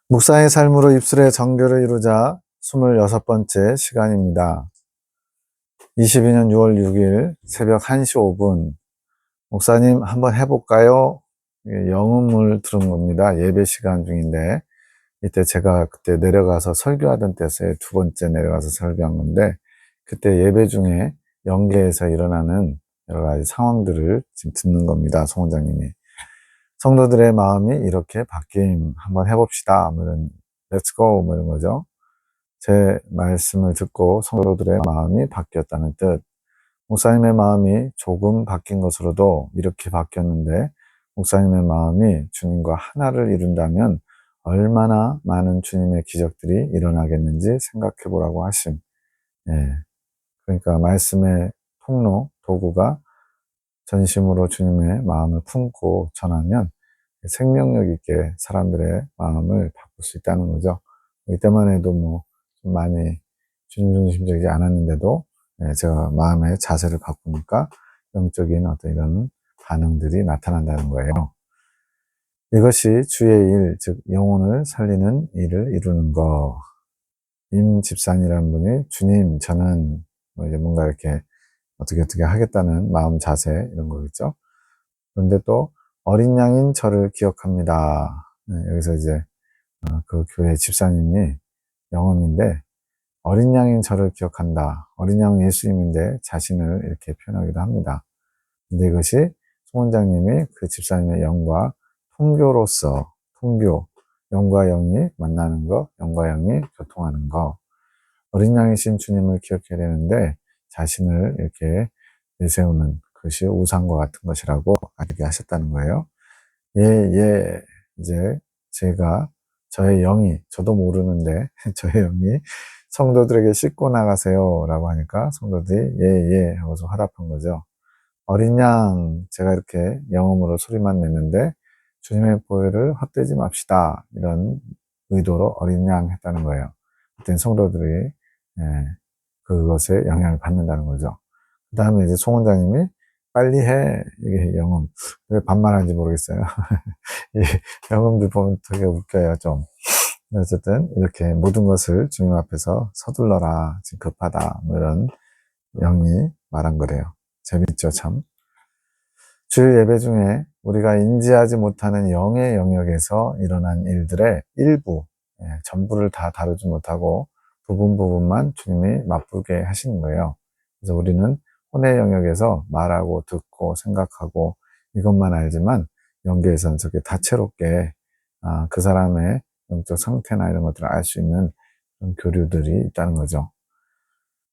목사의 삶으로 입술의 정결을 이루자 26번째 시간입니다. 22년 6월 6일 새벽 1시 5분 목사님 한번 해볼까요? 영음을 들은 겁니다. 예배 시간 중인데 이때 제가 그때 내려가서 설교하던 때에 두 번째 내려가서 설교한 건데 그때 예배 중에 영계에서 일어나는 여러 가지 상황들을 지금 듣는 겁니다. 송 원장님이. 성도들의 마음이 이렇게 바뀜 한번 해봅시다. 뭐 이런 Let's go 뭐 이런 거죠. 제 말씀을 듣고 성도들의 마음이 바뀌었다는 뜻. 목사님의 마음이 조금 바뀐 것으로도 이렇게 바뀌었는데 목사님의 마음이 주님과 하나를 이룬다면 얼마나 많은 주님의 기적들이 일어나겠는지 생각해 보라고 하심. 예. 그러니까 말씀의 통로, 도구가 전심으로 주님의 마음을 품고 전하면 생명력 있게 사람들의 마음을 바꿀 수 있다는 거죠. 이때만 해도 뭐 좀 많이 주님 중심적이지 않았는데도 제가 마음의 자세를 바꾸니까 영적인 어떤 이런 반응들이 나타난다는 거예요. 이것이 주의 일, 즉 영혼을 살리는 일을 이루는 거. 임 집사님이라는 분이 주님 저는 뭐 이제 뭔가 이렇게 어떻게 하겠다는 마음 자세 이런 거겠죠. 그런데 또 어린 양인 저를 기억합니다. 여기서 이제 그 교회 집사님이 영음인데 어린 양인 저를 기억한다. 어린 양은 예수님인데 자신을 이렇게 표현하기도 합니다. 근데 이것이 송 원장님이 그 집사님의 영과 통교로서 통교, 영과 영이 만나는 거, 영과 영이 교통하는 거. 어린 양이신 주님을 기억해야 되는데 자신을 이렇게 내세우는 것이 우상과 같은 것이라고 알게 하셨다는 거예요. 이제 제가 저의 영이, 저도 모르는데 저의 영이 성도들에게 씻고 나가세요 라고 하니까 성도들이 하고서 화답한 거죠. 어린 양, 제가 이렇게 영음으로 소리만 냈는데 주님의 보혈을 헛되지 맙시다 이런 의도로 어린 양 했다는 거예요. 그때 성도들이 그것에 영향을 받는다는 거죠. 그 다음에 이제 송 원장님이 빨리 해. 이게 영음. 왜 반말하는지 모르겠어요. 이 영음들 보면 되게 웃겨요, 좀. 어쨌든, 이렇게 모든 것을 주님 앞에서 서둘러라. 지금 급하다. 뭐 이런 영이 말한 거래요. 재밌죠, 참. 주일 예배 중에 우리가 인지하지 못하는 영의 영역에서 일어난 일들의 일부, 전부를 다 다루지 못하고 부분만 주님이 맛보게 하시는 거예요. 그래서 우리는 혼의 영역에서 말하고 듣고 생각하고 이것만 알지만 영계에서는 저게 다채롭게 그 사람의 영적 상태나 이런 것들을 알 수 있는 그런 교류들이 있다는 거죠.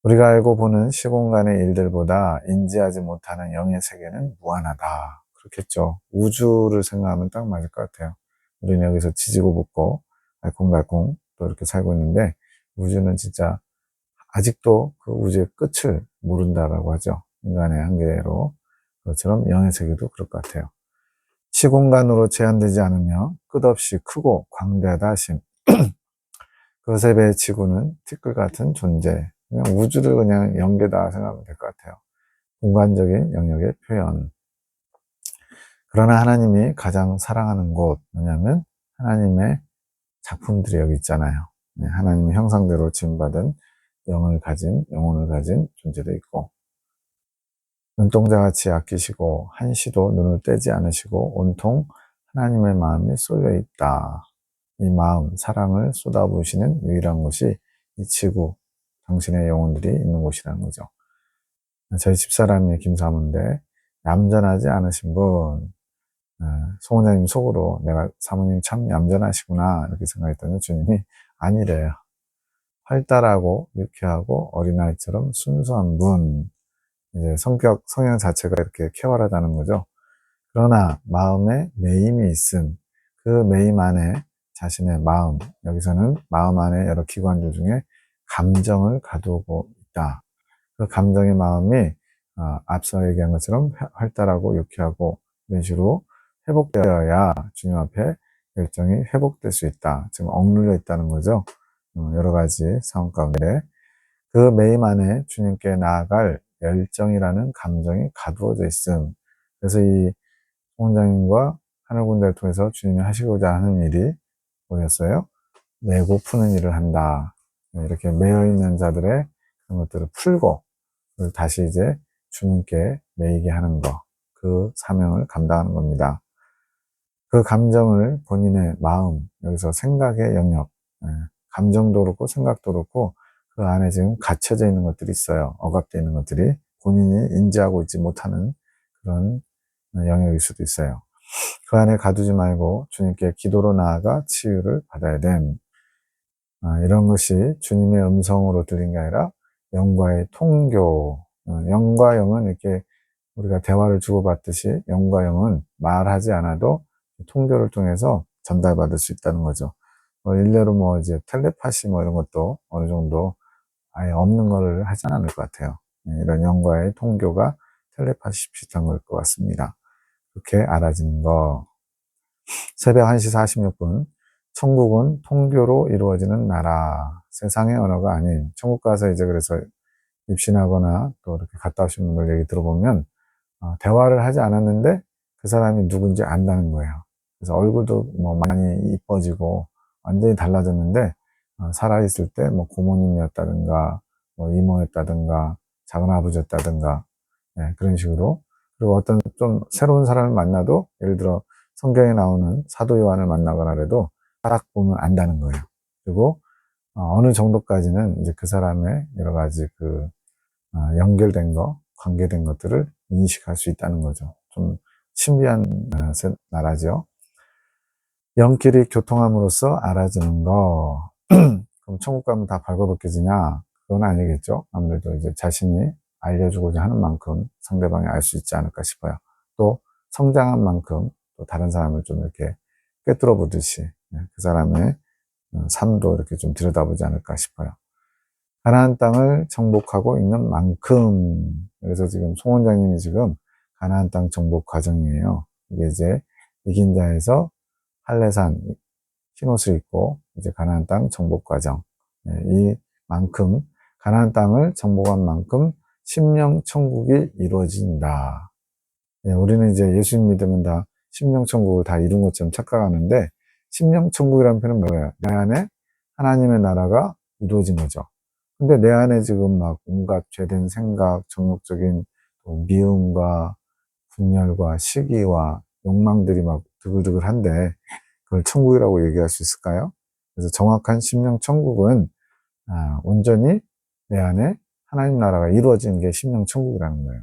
우리가 알고 보는 시공간의 일들보다 인지하지 못하는 영의 세계는 무한하다. 그렇겠죠. 우주를 생각하면 딱 맞을 것 같아요. 우리는 여기서 지지고 볶고 알콩달콩 또 이렇게 살고 있는데 우주는 진짜 아직도 그 우주의 끝을 모른다라고 하죠. 인간의 한계로. 그것처럼 영의 세계도 그럴 것 같아요. 시공간으로 제한되지 않으며 끝없이 크고 광대하다 하심. 그것에 비해 지구는 티끌 같은 존재. 그냥 우주를 그냥 영계다 생각하면 될 것 같아요. 공간적인 영역의 표현. 그러나 하나님이 가장 사랑하는 곳, 뭐냐면 하나님의 작품들이 여기 있잖아요. 하나님의 형상대로 지음받은 영혼을 가진 존재도 있고, 눈동자같이 아끼시고 한시도 눈을 떼지 않으시고 온통 하나님의 마음이 쏠려 있다. 이 마음, 사랑을 쏟아부으시는 유일한 곳이 이 지구, 당신의 영혼들이 있는 곳이라는 거죠. 저희 집사람이 김사모인데 얌전하지 않으신 분, 송 원장님 속으로 내가 사모님 참 얌전하시구나 이렇게 생각했더니 주님이 아니래요. 활달하고 유쾌하고 어린아이처럼 순수한 분, 이제 성향 자체가 이렇게 쾌활하다는 거죠. 그러나 마음에 매임이 있음, 그 매임 안에 자신의 마음, 여기서는 마음 안에 여러 기관들 중에 감정을 가두고 있다. 그 감정의 마음이 앞서 얘기한 것처럼 활달하고 유쾌하고 이런 식으로 회복되어야 주님 앞에 열정이 회복될 수 있다. 지금 억눌려 있다는 거죠. 여러 가지 상황 가운데 그 매임 안에 주님께 나아갈 열정이라는 감정이 가두어져 있음. 그래서 이 총장님과 하늘군대를 통해서 주님이 하시고자 하는 일이 뭐였어요? 내고 푸는 일을 한다. 이렇게 매여 있는 자들의 그런 것들을 풀고 그걸 다시 이제 주님께 매이게 하는 것, 그 사명을 감당하는 겁니다. 그 감정을 본인의 마음, 여기서 생각의 영역, 감정도 그렇고 생각도 그렇고 그 안에 지금 갇혀져 있는 것들이 있어요. 억압되어 있는 것들이 본인이 인지하고 있지 못하는 그런 영역일 수도 있어요. 그 안에 가두지 말고 주님께 기도로 나아가 치유를 받아야 됨. 이런 것이 주님의 음성으로 들린 게 아니라 영과의 통교. 영과 영은 이렇게 우리가 대화를 주고받듯이 영과 영은 말하지 않아도 통교를 통해서 전달받을 수 있다는 거죠. 일례로 뭐 이제 텔레파시 뭐 이런 것도 어느 정도 아예 없는 거를 하진 않을 것 같아요. 이런 영과의 통교가 텔레파시 비슷한 걸 것 같습니다. 그렇게 알아지는 거. 새벽 1시 46분. 천국은 통교로 이루어지는 나라. 세상의 언어가 아닌, 천국 가서 이제 그래서 입신하거나 또 이렇게 갔다 오신 분들 얘기 들어보면, 대화를 하지 않았는데 그 사람이 누군지 안다는 거예요. 그래서 얼굴도 뭐 많이 이뻐지고 완전히 달라졌는데, 살아있을 때 뭐 고모님이었다든가, 뭐 이모였다든가, 작은아버지였다든가, 그런 식으로. 그리고 어떤 좀 새로운 사람을 만나도, 예를 들어 성경에 나오는 사도 요한을 만나거나 그래도 딱 보면 안다는 거예요. 그리고 어느 정도까지는 이제 그 사람의 여러 가지 그 연결된 거, 관계된 것들을 인식할 수 있다는 거죠. 좀 신비한 나라죠. 영끼리 교통함으로써 알아지는 거. 그럼 천국 가면 다 벌거벗겨지냐? 그건 아니겠죠. 아무래도 이제 자신이 알려주고자 하는 만큼 상대방이 알 수 있지 않을까 싶어요. 또 성장한 만큼 또 다른 사람을 좀 이렇게 꿰뚫어 보듯이 그 사람의 삶도 이렇게 좀 들여다보지 않을까 싶어요. 가나안 땅을 정복하고 있는 만큼. 그래서 지금 송 원장님이 지금 가나안 땅 정복 과정이에요. 이게 이제 이긴 자에서 할례산 흰옷을 입고 이제 가나안 땅 정복 과정. 이 만큼 가나안 땅을 정복한 만큼 심령 천국이 이루어진다. 우리는 이제 예수님 믿으면 다 심령 천국을 다 이룬 것처럼 착각하는데, 심령 천국이라는 표현은 뭐예요? 내 안에 하나님의 나라가 이루어진 거죠. 근데 내 안에 지금 막 온갖 죄된 생각, 정욕적인 미움과 분열과 시기와 욕망들이 막 드글드글한데 그걸 천국이라고 얘기할 수 있을까요? 그래서 정확한 심령 천국은 온전히 내 안에 하나님 나라가 이루어진 게 심령 천국이라는 거예요.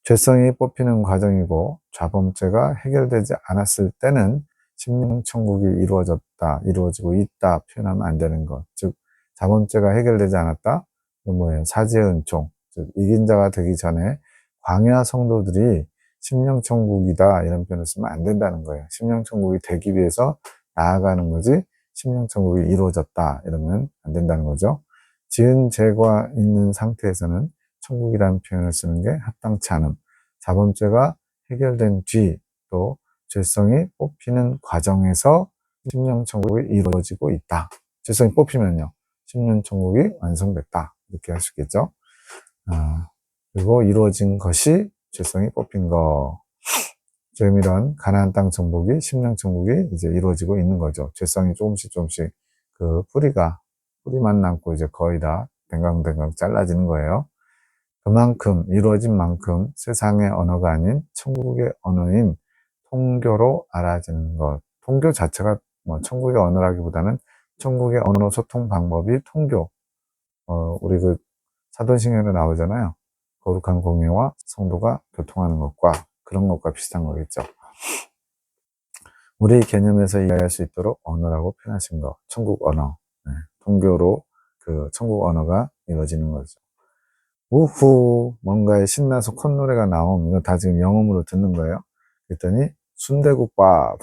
죄성이 뽑히는 과정이고 좌범죄가 해결되지 않았을 때는 심령 천국이 이루어졌다, 이루어지고 있다 표현하면 안 되는 것. 즉 자범죄가 해결되지 않았다. 이건 뭐예요? 사지의 은총. 즉 이긴 자가 되기 전에 광야 성도들이 심령 천국이다 이런 표현을 쓰면 안 된다는 거예요. 심령 천국이 되기 위해서 나아가는 거지 심령 천국이 이루어졌다 이러면 안 된다는 거죠. 지은 죄가 있는 상태에서는 천국이라는 표현을 쓰는 게 합당치 않음. 자범죄가 해결된 뒤 또 죄성이 뽑히는 과정에서 심령 천국이 이루어지고 있다. 죄성이 뽑히면요. 심령 천국이 완성됐다. 이렇게 할 수 있겠죠. 그리고 이루어진 것이 죄성이 뽑힌 거. 지금 이런 가나안 땅 정복이 심령 천국이 이제 이루어지고 있는 거죠. 죄성이 조금씩 그 뿌리만 남고 이제 거의 다 댕강댕강 잘라지는 거예요. 그만큼 이루어진 만큼 세상의 언어가 아닌 천국의 언어인 통교로 알아지는 것. 통교 자체가 뭐 천국의 언어라기보다는 천국의 언어 소통 방법이 통교. 우리 그 사도신경에 나오잖아요. 거룩한 공예와 성도가 교통하는 것과 그런 것과 비슷한 거겠죠. 우리 개념에서 이해할 수 있도록 언어라고 표현하신 것. 천국 언어. 통교로 그 천국 언어가 이루어지는 거죠. 우후, 뭔가에 신나서 콧노래가 나옴. 이거 다 지금 영음으로 듣는 거예요. 그랬더니, 순대국밥.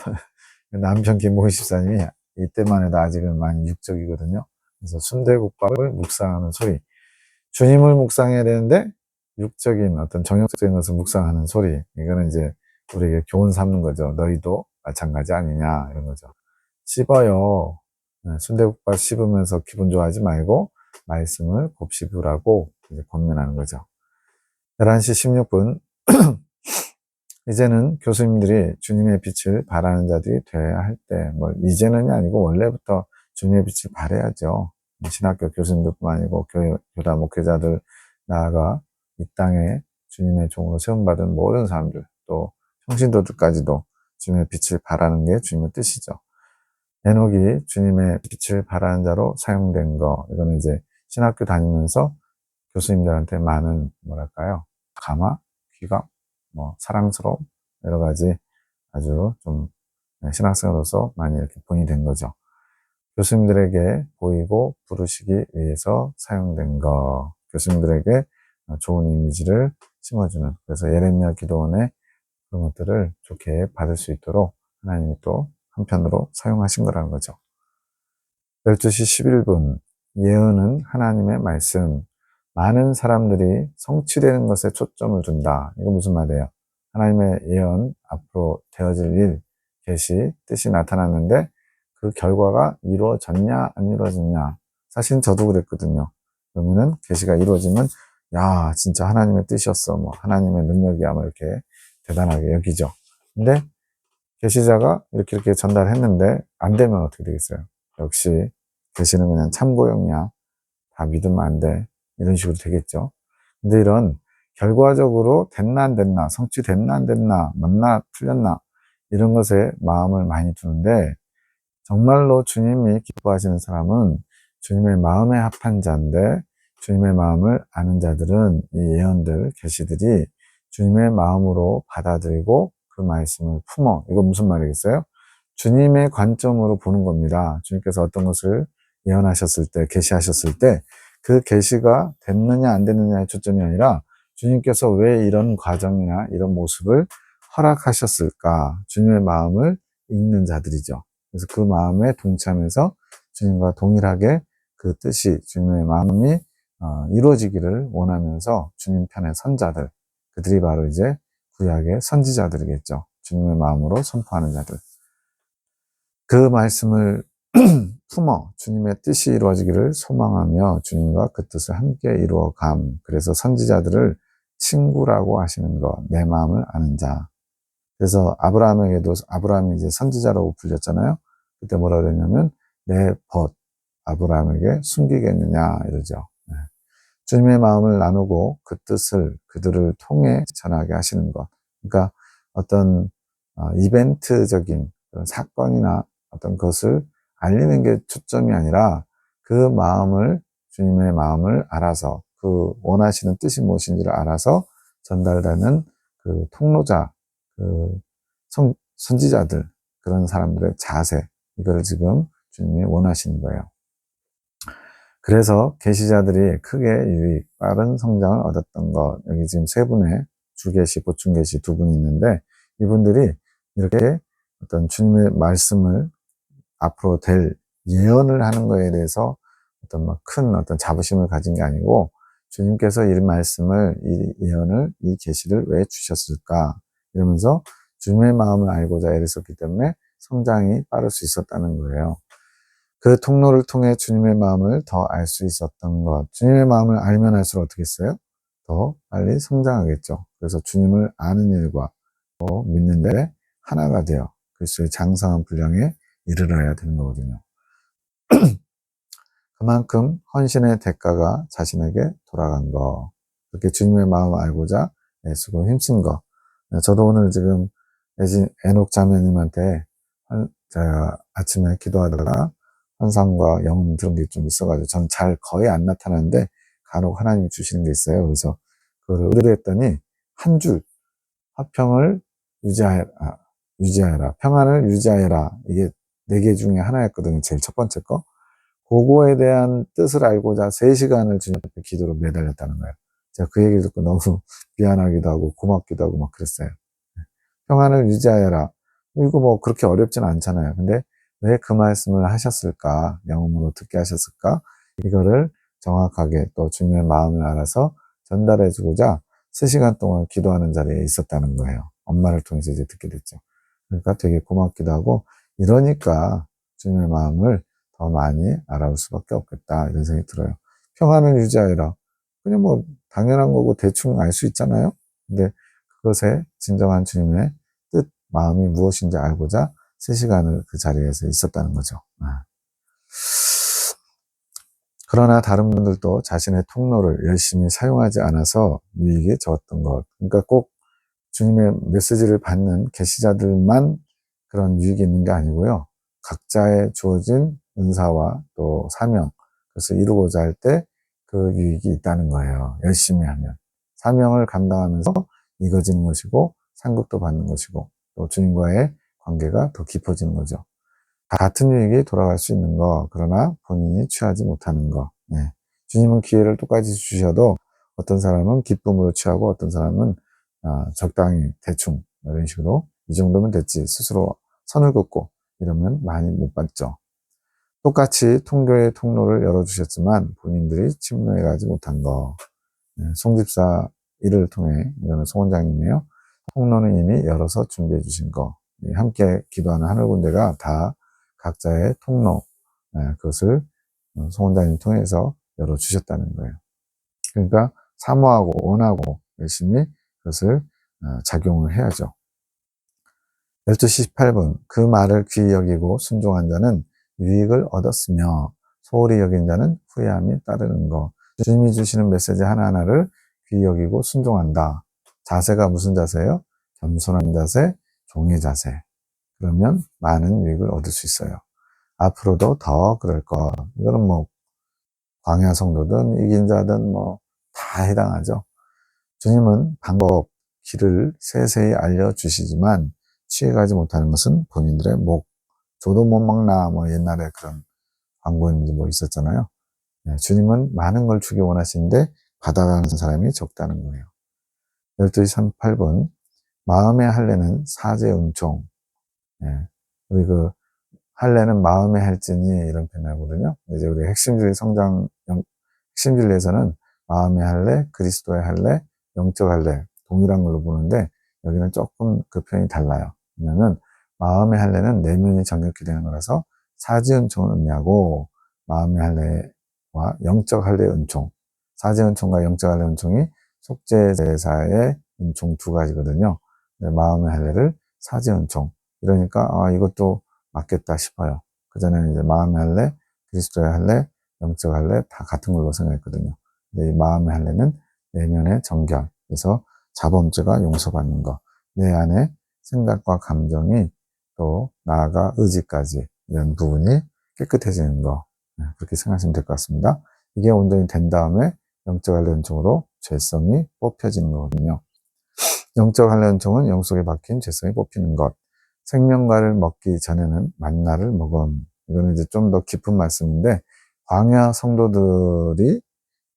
남편 김보희 집사님이 이때만 해도 아직은 많이 육적이거든요. 그래서 순대국밥을 묵상하는 소리. 주님을 묵상해야 되는데, 육적인 어떤 정욕적인 것을 묵상하는 소리. 이거는 이제 우리에게 교훈 삼는 거죠. 너희도 마찬가지 아니냐. 이런 거죠. 씹어요. 순대국밥 씹으면서 기분 좋아하지 말고, 말씀을 곱씹으라고 이제 권면하는 거죠. 11시 16분. 이제는 교수님들이 주님의 빛을 바라는 자들이 되어야 할 때, 뭐, 이제는이 아니고 원래부터 주님의 빛을 발해야죠. 신학교 교수님들뿐만 아니고 교단 목회자들, 나아가 이 땅에 주님의 종으로 세움받은 모든 사람들, 또 평신도들까지도 주님의 빛을 발하는 게 주님의 뜻이죠. 에녹이 주님의 빛을 발하는 자로 사용된 거, 이거는 이제 신학교 다니면서 교수님들한테 많은 뭐랄까요, 감화, 귀감, 사랑스러움, 여러 가지 아주 좀 신학생으로서 많이 이렇게 본이 된 거죠. 교수님들에게 보이고 부르시기 위해서 사용된 거, 교수님들에게 좋은 이미지를 심어주는, 그래서 예레미야 기도원의 그런 것들을 좋게 받을 수 있도록 하나님이 또 한편으로 사용하신 거라는 거죠. 12시 11분, 예언은 하나님의 말씀, 많은 사람들이 성취되는 것에 초점을 둔다. 이거 무슨 말이에요? 하나님의 예언, 앞으로 되어질 일, 계시, 뜻이 나타났는데 그 결과가 이루어졌냐 안 이루어졌냐. 사실 저도 그랬거든요. 그러면은 계시가 이루어지면 야 진짜 하나님의 뜻이었어, 하나님의 능력이야, 이렇게 대단하게 여기죠. 근데 계시자가 이렇게 전달했는데 안 되면 어떻게 되겠어요? 역시 계시는 그냥 참고용이야, 다 믿으면 안 돼, 이런 식으로 되겠죠. 근데 이런 결과적으로 됐나 안 됐나, 성취됐나 안 됐나, 맞나 틀렸나, 이런 것에 마음을 많이 두는데, 정말로 주님이 기뻐하시는 사람은 주님의 마음에 합한 자인데, 주님의 마음을 아는 자들은 이 예언들, 계시들이 주님의 마음으로 받아들이고 그 말씀을 품어. 이거 무슨 말이겠어요? 주님의 관점으로 보는 겁니다. 주님께서 어떤 것을 예언하셨을 때, 계시하셨을 때 그 계시가 됐느냐 안 됐느냐의 초점이 아니라 주님께서 왜 이런 과정이나 이런 모습을 허락하셨을까? 주님의 마음을 읽는 자들이죠. 그래서 그 마음에 동참해서 주님과 동일하게 그 뜻이, 주님의 마음이 이루어지기를 원하면서 주님 편의 선자들, 그들이 바로 이제 구약의 선지자들이겠죠. 주님의 마음으로 선포하는 자들. 그 말씀을 품어 주님의 뜻이 이루어지기를 소망하며 주님과 그 뜻을 함께 이루어감. 그래서 선지자들을 친구라고 하시는 것, 내 마음을 아는 자. 그래서 아브라함에게도, 아브라함이 이제 선지자라고 불렸잖아요. 그때 뭐라 그랬냐면 내 벗 아브라함에게 숨기겠느냐 이러죠. 주님의 마음을 나누고 그 뜻을 그들을 통해 전하게 하시는 것. 그러니까 어떤 이벤트적인 그런 사건이나 어떤 것을 알리는 게 초점이 아니라 그 마음을, 주님의 마음을 알아서 그 원하시는 뜻이 무엇인지를 알아서 전달되는 그 통로자, 그 선지자들, 그런 사람들의 자세, 이거를 지금 주님이 원하시는 거예요. 그래서 계시자들이 크게 유익, 빠른 성장을 얻었던 것. 여기 지금 세 분의 주계시, 보충계시 두 분이 있는데, 이분들이 이렇게 어떤 주님의 말씀을 앞으로 될 예언을 하는 거에 대해서 어떤 큰 어떤 자부심을 가진 게 아니고, 주님께서 이 말씀을, 이 예언을, 이 계시를 왜 주셨을까? 이러면서 주님의 마음을 알고자 애를 썼기 때문에 성장이 빠를 수 있었다는 거예요. 그 통로를 통해 주님의 마음을 더 알 수 있었던 것. 주님의 마음을 알면 알수록 어떻게 했어요? 더 빨리 성장하겠죠. 그래서 주님을 아는 일과 또 믿는 데 하나가 되어 그리스도의 장성한 분량에 이르러야 되는 거거든요. 그만큼 헌신의 대가가 자신에게 돌아간 거. 그렇게 주님의 마음을 알고자 애쓰고 힘쓴 거. 저도 오늘 지금 에녹 자매님한테 제가 아침에 기도하다가 환상과 영음 들은 게 좀 있어가지고 전 잘 거의 안 나타나는데 간혹 하나님이 주시는 게 있어요. 그래서 그거를 의뢰했더니 한 줄, 화평을 유지하여라, 평안을 유지하여라, 이게 4개 중에 하나였거든요. 제일 첫 번째 거. 그거에 대한 뜻을 알고자 3시간을 주님 앞에 기도로 매달렸다는 거예요. 제가 그 얘기를 듣고 너무 미안하기도 하고 고맙기도 하고 막 그랬어요. 평안을 유지하여라. 이거 그렇게 어렵진 않잖아요. 근데 왜 그 말씀을 하셨을까? 영음으로 듣게 하셨을까? 이거를 정확하게 또 주님의 마음을 알아서 전달해 주고자 3시간 동안 기도하는 자리에 있었다는 거예요. 엄마를 통해서 이제 듣게 됐죠. 그러니까 되게 고맙기도 하고, 이러니까 주님의 마음을 더 많이 알아볼 수밖에 없겠다, 이런 생각이 들어요. 평안을 유지하여라. 그냥 당연한 거고 대충 알 수 있잖아요. 근데 그것에 진정한 주님의 마음이 무엇인지 알고자 3시간을 그 자리에서 있었다는 거죠. 그러나 다른 분들도 자신의 통로를 열심히 사용하지 않아서 유익이 적었던 것. 그러니까 꼭 주님의 메시지를 받는 계시자들만 그런 유익이 있는 게 아니고요. 각자의 주어진 은사와 또 사명, 그것을 이루고자 할 때 그 유익이 있다는 거예요. 열심히 하면. 사명을 감당하면서 이루어지는 것이고, 상급도 받는 것이고, 또 주님과의 관계가 더 깊어지는 거죠. 같은 유익이 돌아갈 수 있는 거, 그러나 본인이 취하지 못하는 거. 네. 주님은 기회를 똑같이 주셔도 어떤 사람은 기쁨으로 취하고 어떤 사람은 적당히 대충 이런 식으로 이 정도면 됐지 스스로 선을 긋고 이러면 많이 못 받죠. 똑같이 통교의 통로를 열어주셨지만 본인들이 침노해가지 못한 거. 송집사 일을 통해, 이거는 송 원장님이에요. 통로는 이미 열어서 준비해 주신 거. 함께 기도하는 하늘 군대가 다 각자의 통로, 그것을 송 원장님 통해서 열어주셨다는 거예요. 그러니까 사모하고 원하고 열심히 그것을 작용을 해야죠. 12시 18분 그 말을 귀히 여기고 순종한 자는 유익을 얻었으며 소홀히 여긴 자는 후회함이 따르는 것. 주님이 주시는 메시지 하나하나를 귀히 여기고 순종한다. 자세가 무슨 자세예요? 겸손한 자세, 종의 자세. 그러면 많은 유익을 얻을 수 있어요. 앞으로도 더 그럴 것. 이거는 뭐 광야 성도든 이긴 자든 뭐 다 해당하죠. 주님은 방법, 길을 세세히 알려주시지만 취해가지 못하는 것은 본인들의 목. 저도 못 먹나 뭐 옛날에 그런 광고인지 뭐 있었잖아요. 주님은 많은 걸 주기 원하시는데 받아가는 사람이 적다는 거예요. 12시 38분 마음의 할례는 사제 은총. 우리 그 할례는 마음의 할지니 이런 표현하거든요. 이제 우리 핵심진리 성장 핵심진리에서는 마음의 할례, 그리스도의 할례, 영적 할례 동일한 걸로 보는데 여기는 조금 그 표현이 달라요. 왜냐하면 마음의 할례는 내면이 정결케 되는 거라서 사지 은총을 의미하고 마음의 할례와 영적 할례 은총, 사지 은총과 영적 할례 은총이 속죄 제사의 은총 두 가지거든요. 마음의 할례를 사지 은총 이러니까 이것도 맞겠다 싶어요. 그전에는 이제 마음의 할례, 그리스도의 할례, 영적 할례 다 같은 걸로 생각했거든요. 근데 이 마음의 할례는 내면의 정결, 그래서 자범죄가 용서받는 것, 내 안에 생각과 감정이 또 나아가 의지까지 이런 부분이 깨끗해지는 거, 그렇게 생각하시면 될 것 같습니다. 이게 온전히 된 다음에 영적 할례 은총으로 죄성이 뽑혀지는 거거든요. 영적 할례 은총은 영 속에 박힌 죄성이 뽑히는 것. 생명과를 먹기 전에는 만나를 먹음. 이거는 이제 좀 더 깊은 말씀인데, 광야 성도들이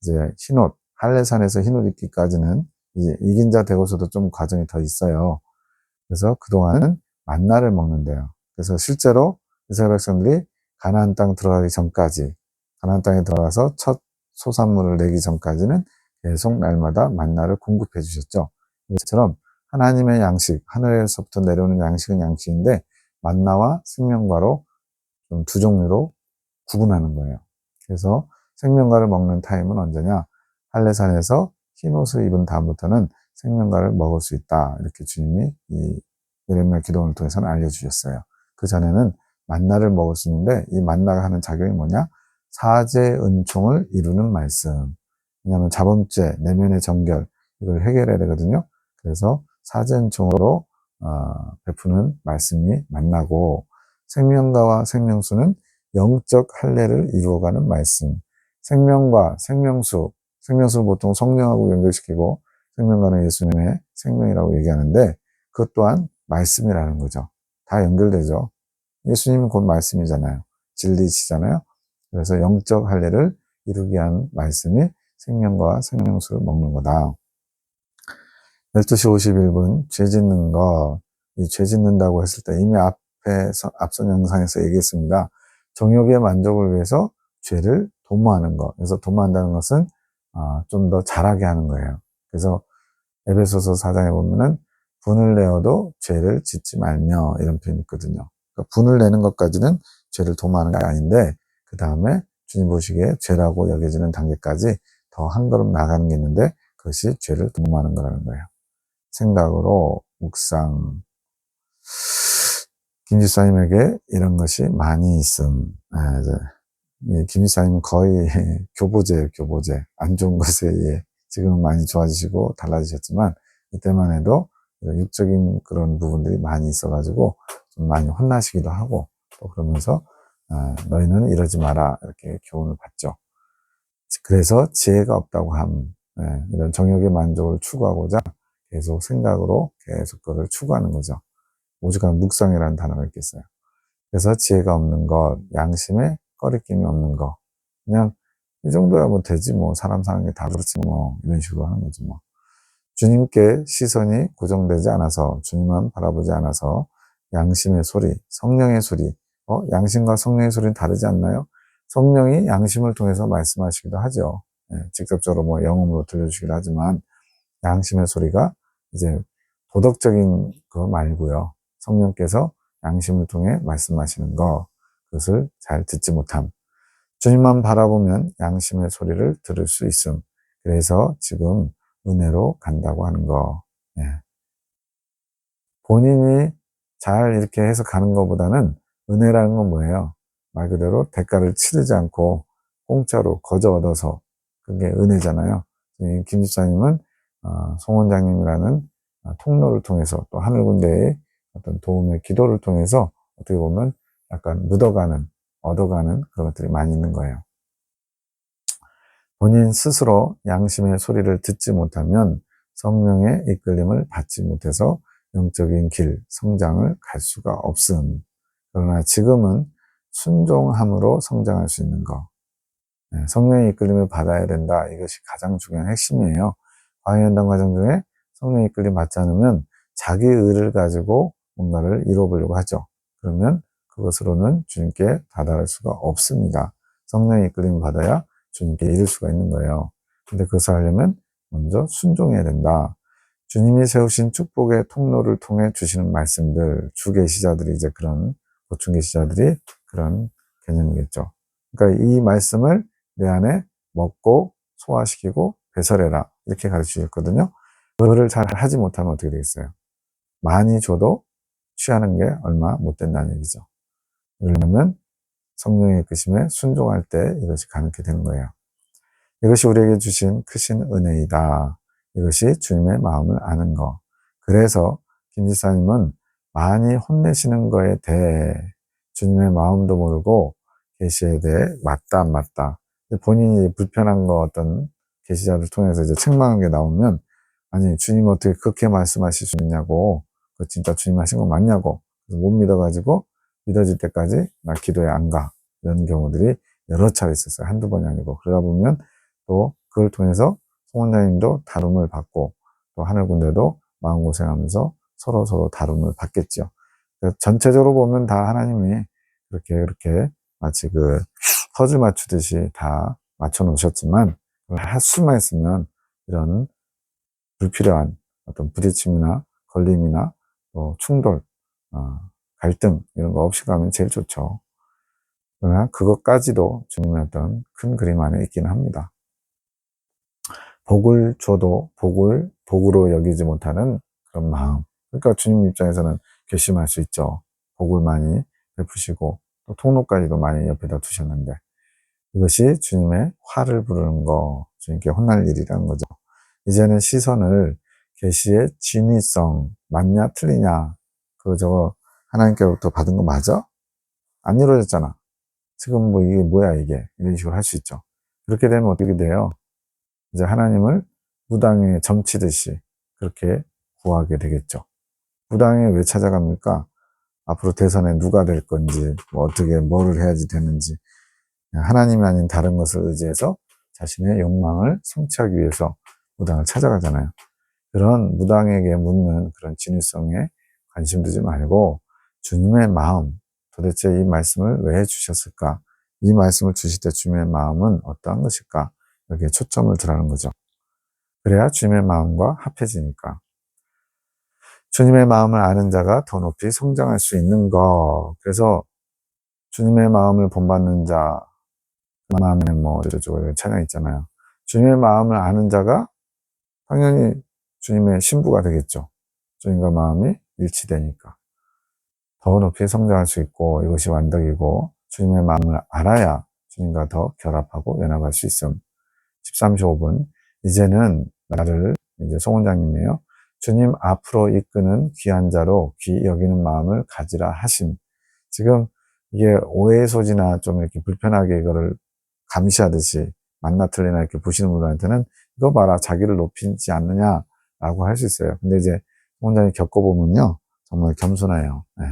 이제 흰옷, 할례산에서 흰옷 입기까지는 이제 이긴 자 되고서도 좀 과정이 더 있어요. 그래서 그동안은 만나를 먹는데요. 그래서 실제로 이스라엘 백성들이 가나안 땅 들어가기 전까지, 가나안 땅에 들어가서 첫 소산물을 내기 전까지는 계속 날마다 만나를 공급해 주셨죠. 이것처럼 하나님의 양식, 하늘에서부터 내려오는 양식은 양식인데 만나와 생명과로 좀 두 종류로 구분하는 거예요. 그래서 생명과를 먹는 타임은 언제냐? 할례산에서 흰옷을 입은 다음부터는 생명과를 먹을 수 있다. 이렇게 주님이 이 예레미야 기도원을 통해서는 알려주셨어요. 그 전에는 만나를 먹을 수 있는데 이 만나가 하는 작용이 뭐냐? 사제 은총을 이루는 말씀. 왜냐하면 자범죄, 내면의 정결 이걸 해결해야 되거든요. 그래서 사제 은총으로 베푸는 말씀이 만나고 생명가와 생명수는 영적 할례를 이루어가는 말씀. 생명과 생명수, 생명수는 보통 성령하고 연결시키고 생명과는 예수님의 생명이라고 얘기하는데 그것 또한 말씀이라는 거죠. 다 연결되죠. 예수님은 곧 말씀이잖아요. 진리시잖아요. 그래서 영적 할례를 이루기 위한 말씀이 생명과 생명수를 먹는 거다. 12시 51분 죄 짓는 거, 이 죄 짓는다고 했을 때 이미 앞선 영상에서 얘기했습니다. 정욕의 만족을 위해서 죄를 도모하는 것. 그래서 도모한다는 것은 좀 더 잘하게 하는 거예요. 그래서 에베소서 4장에 보면은 분을 내어도 죄를 짓지 말며 이런 표현이 있거든요. 그러니까 분을 내는 것까지는 죄를 도모하는 게 아닌데 그 다음에 주님 보시기에 죄라고 여겨지는 단계까지 더 한 걸음 나가는 게 있는데 그것이 죄를 도모하는 거라는 거예요. 생각으로 묵상. 김 집사님에게 이런 것이 많이 있음. 김일사님은 거의 교보제예요, 교보제. 안 좋은 것에 의해 지금은 많이 좋아지시고 달라지셨지만 이때만 해도 육적인 그런 부분들이 많이 있어가지고 좀 많이 혼나시기도 하고 또 그러면서 너희는 이러지 마라 이렇게 교훈을 받죠. 그래서 지혜가 없다고 함. 이런 정욕의 만족을 추구하고자 계속 생각으로 계속 그걸 추구하는 거죠. 오죽하면 묵상이라는 단어가 있겠어요. 그래서 지혜가 없는 것, 양심에 꺼리낌이 없는 것. 그냥 이 정도야 뭐 되지 뭐 사람 사는 게 다 그렇지 뭐 이런 식으로 하는 거죠 뭐. 주님께 시선이 고정되지 않아서 주님만 바라보지 않아서 양심의 소리, 성령의 소리, 양심과 성령의 소리는 다르지 않나요? 성령이 양심을 통해서 말씀하시기도 하죠. 직접적으로 뭐 영음으로 들려주시기도 하지만 양심의 소리가 이제 도덕적인 거 말고요. 성령께서 양심을 통해 말씀하시는 거, 그것을 잘 듣지 못함. 주님만 바라보면 양심의 소리를 들을 수 있음. 그래서 지금 은혜로 간다고 하는 거. 예. 본인이 잘 이렇게 해서 가는 것보다는 은혜라는 건 뭐예요? 말 그대로 대가를 치르지 않고 공짜로 거저 얻어서 그게 은혜잖아요. 김 집사님은 송 원장님이라는 통로를 통해서 또 하늘군대의 어떤 도움의 기도를 통해서 어떻게 보면 약간 묻어가는, 얻어가는 그런 것들이 많이 있는 거예요. 본인 스스로 양심의 소리를 듣지 못하면 성령의 이끌림을 받지 못해서 영적인 길, 성장을 갈 수가 없음. 그러나 지금은 순종함으로 성장할 수 있는 것. 성령의 이끌림을 받아야 된다. 이것이 가장 중요한 핵심이에요. 광야연단 과정 중에 성령의 이끌림 받지 않으면 자기 의를 가지고 뭔가를 이뤄보려고 하죠. 그러면 그것으로는 주님께 다다를 수가 없습니다. 성령의 이끌림을 받아야 주님께 이룰 수가 있는 거예요. 근데 그것을 하려면 먼저 순종해야 된다. 주님이 세우신 축복의 통로를 통해 주시는 말씀들, 주계시자들이 이제 그런, 보충계시자들이 그런 개념이겠죠. 그러니까 이 말씀을 내 안에 먹고 소화시키고 배설해라. 이렇게 가르쳐 주셨거든요. 그거를 잘 하지 못하면 어떻게 되겠어요? 많이 줘도 취하는 게 얼마 못 된다는 얘기죠. 그러려면 성령의 이끄심에 순종할 때 이것이 가능하게 되는 거예요. 이것이 우리에게 주신 크신 은혜이다. 이것이 주님의 마음을 아는 것. 그래서 김 지사님은 많이 혼내시는 거에 대해 주님의 마음도 모르고 계시에 대해 맞다 안 맞다. 본인이 불편한 거 어떤 계시자를 통해서 이제 책망한 게 나오면 아니 주님 어떻게 그렇게 말씀하실 수 있냐고 그 진짜 주님 하신 거 맞냐고 못 믿어가지고 믿어질 때까지 나 기도에 안 가. 이런 경우들이 여러 차례 있었어요. 한두 번이 아니고. 그러다 보면 또 그걸 통해서 송 원장님도 다룸을 받고 또 하늘군대도 마음고생하면서 서로 다룸을 받겠죠. 전체적으로 보면 다 하나님이 그렇게 마치 그 퍼즐 맞추듯이 다 맞춰 놓으셨지만 할 수만 있으면 이런 불필요한 어떤 부딪힘이나 걸림이나 또 충돌, 갈등 이런 거 없이 가면 제일 좋죠. 그러나 그것까지도 주님의 어떤 큰 그림 안에 있기는 합니다. 복을 줘도 복으로 여기지 못하는 그런 마음. 그러니까 주님 입장에서는 괘씸할 수 있죠. 복을 많이 베푸시고 또 통로까지도 많이 옆에다 두셨는데 이것이 주님의 화를 부르는 거, 주님께 혼날 일이라는 거죠. 이제는 시선을 계시의 진위성, 맞냐 틀리냐, 저거 하나님께로부터 받은 거 맞아? 안 이루어졌잖아. 지금 뭐 이게 뭐야 이게 이런 식으로 할 수 있죠. 그렇게 되면 어떻게 돼요? 이제 하나님을 무당에 점치듯이 그렇게 구하게 되겠죠. 무당에 왜 찾아갑니까? 앞으로 대선에 누가 될 건지, 뭐 어떻게 뭐를 해야지 되는지 하나님이 아닌 다른 것을 의지해서 자신의 욕망을 성취하기 위해서 무당을 찾아가잖아요. 그런 무당에게 묻는 그런 진위성에 관심 두지 말고 주님의 마음, 도대체 이 말씀을 왜 해주셨을까? 이 말씀을 주실 때 주님의 마음은 어떠한 것일까? 여기에 초점을 두라는 거죠. 그래야 주님의 마음과 합해지니까. 주님의 마음을 아는 자가 더 높이 성장할 수 있는 거. 그래서 주님의 마음을 본받는 자, 그 마음에 뭐 어쩌고저쩌고 찬양 있잖아요. 주님의 마음을 아는 자가 당연히 주님의 신부가 되겠죠. 주님과 마음이 일치되니까. 더 높이 성장할 수 있고 이것이 완덕이고 주님의 마음을 알아야 주님과 더 결합하고 연합할 수 있음. 13시 5분. 이제는 나를, 이제 송 원장님이에요. 주님 앞으로 이끄는 귀한 자로 귀 여기는 마음을 가지라 하심. 지금 이게 오해의 소지나 좀 이렇게 불편하게 이거를 감시하듯이 맞나 틀리나 이렇게 보시는 분들한테는 이거 봐라, 자기를 높이지 않느냐라고 할 수 있어요. 근데 이제 송 원장님 겪어보면요, 정말 겸손해요. 네.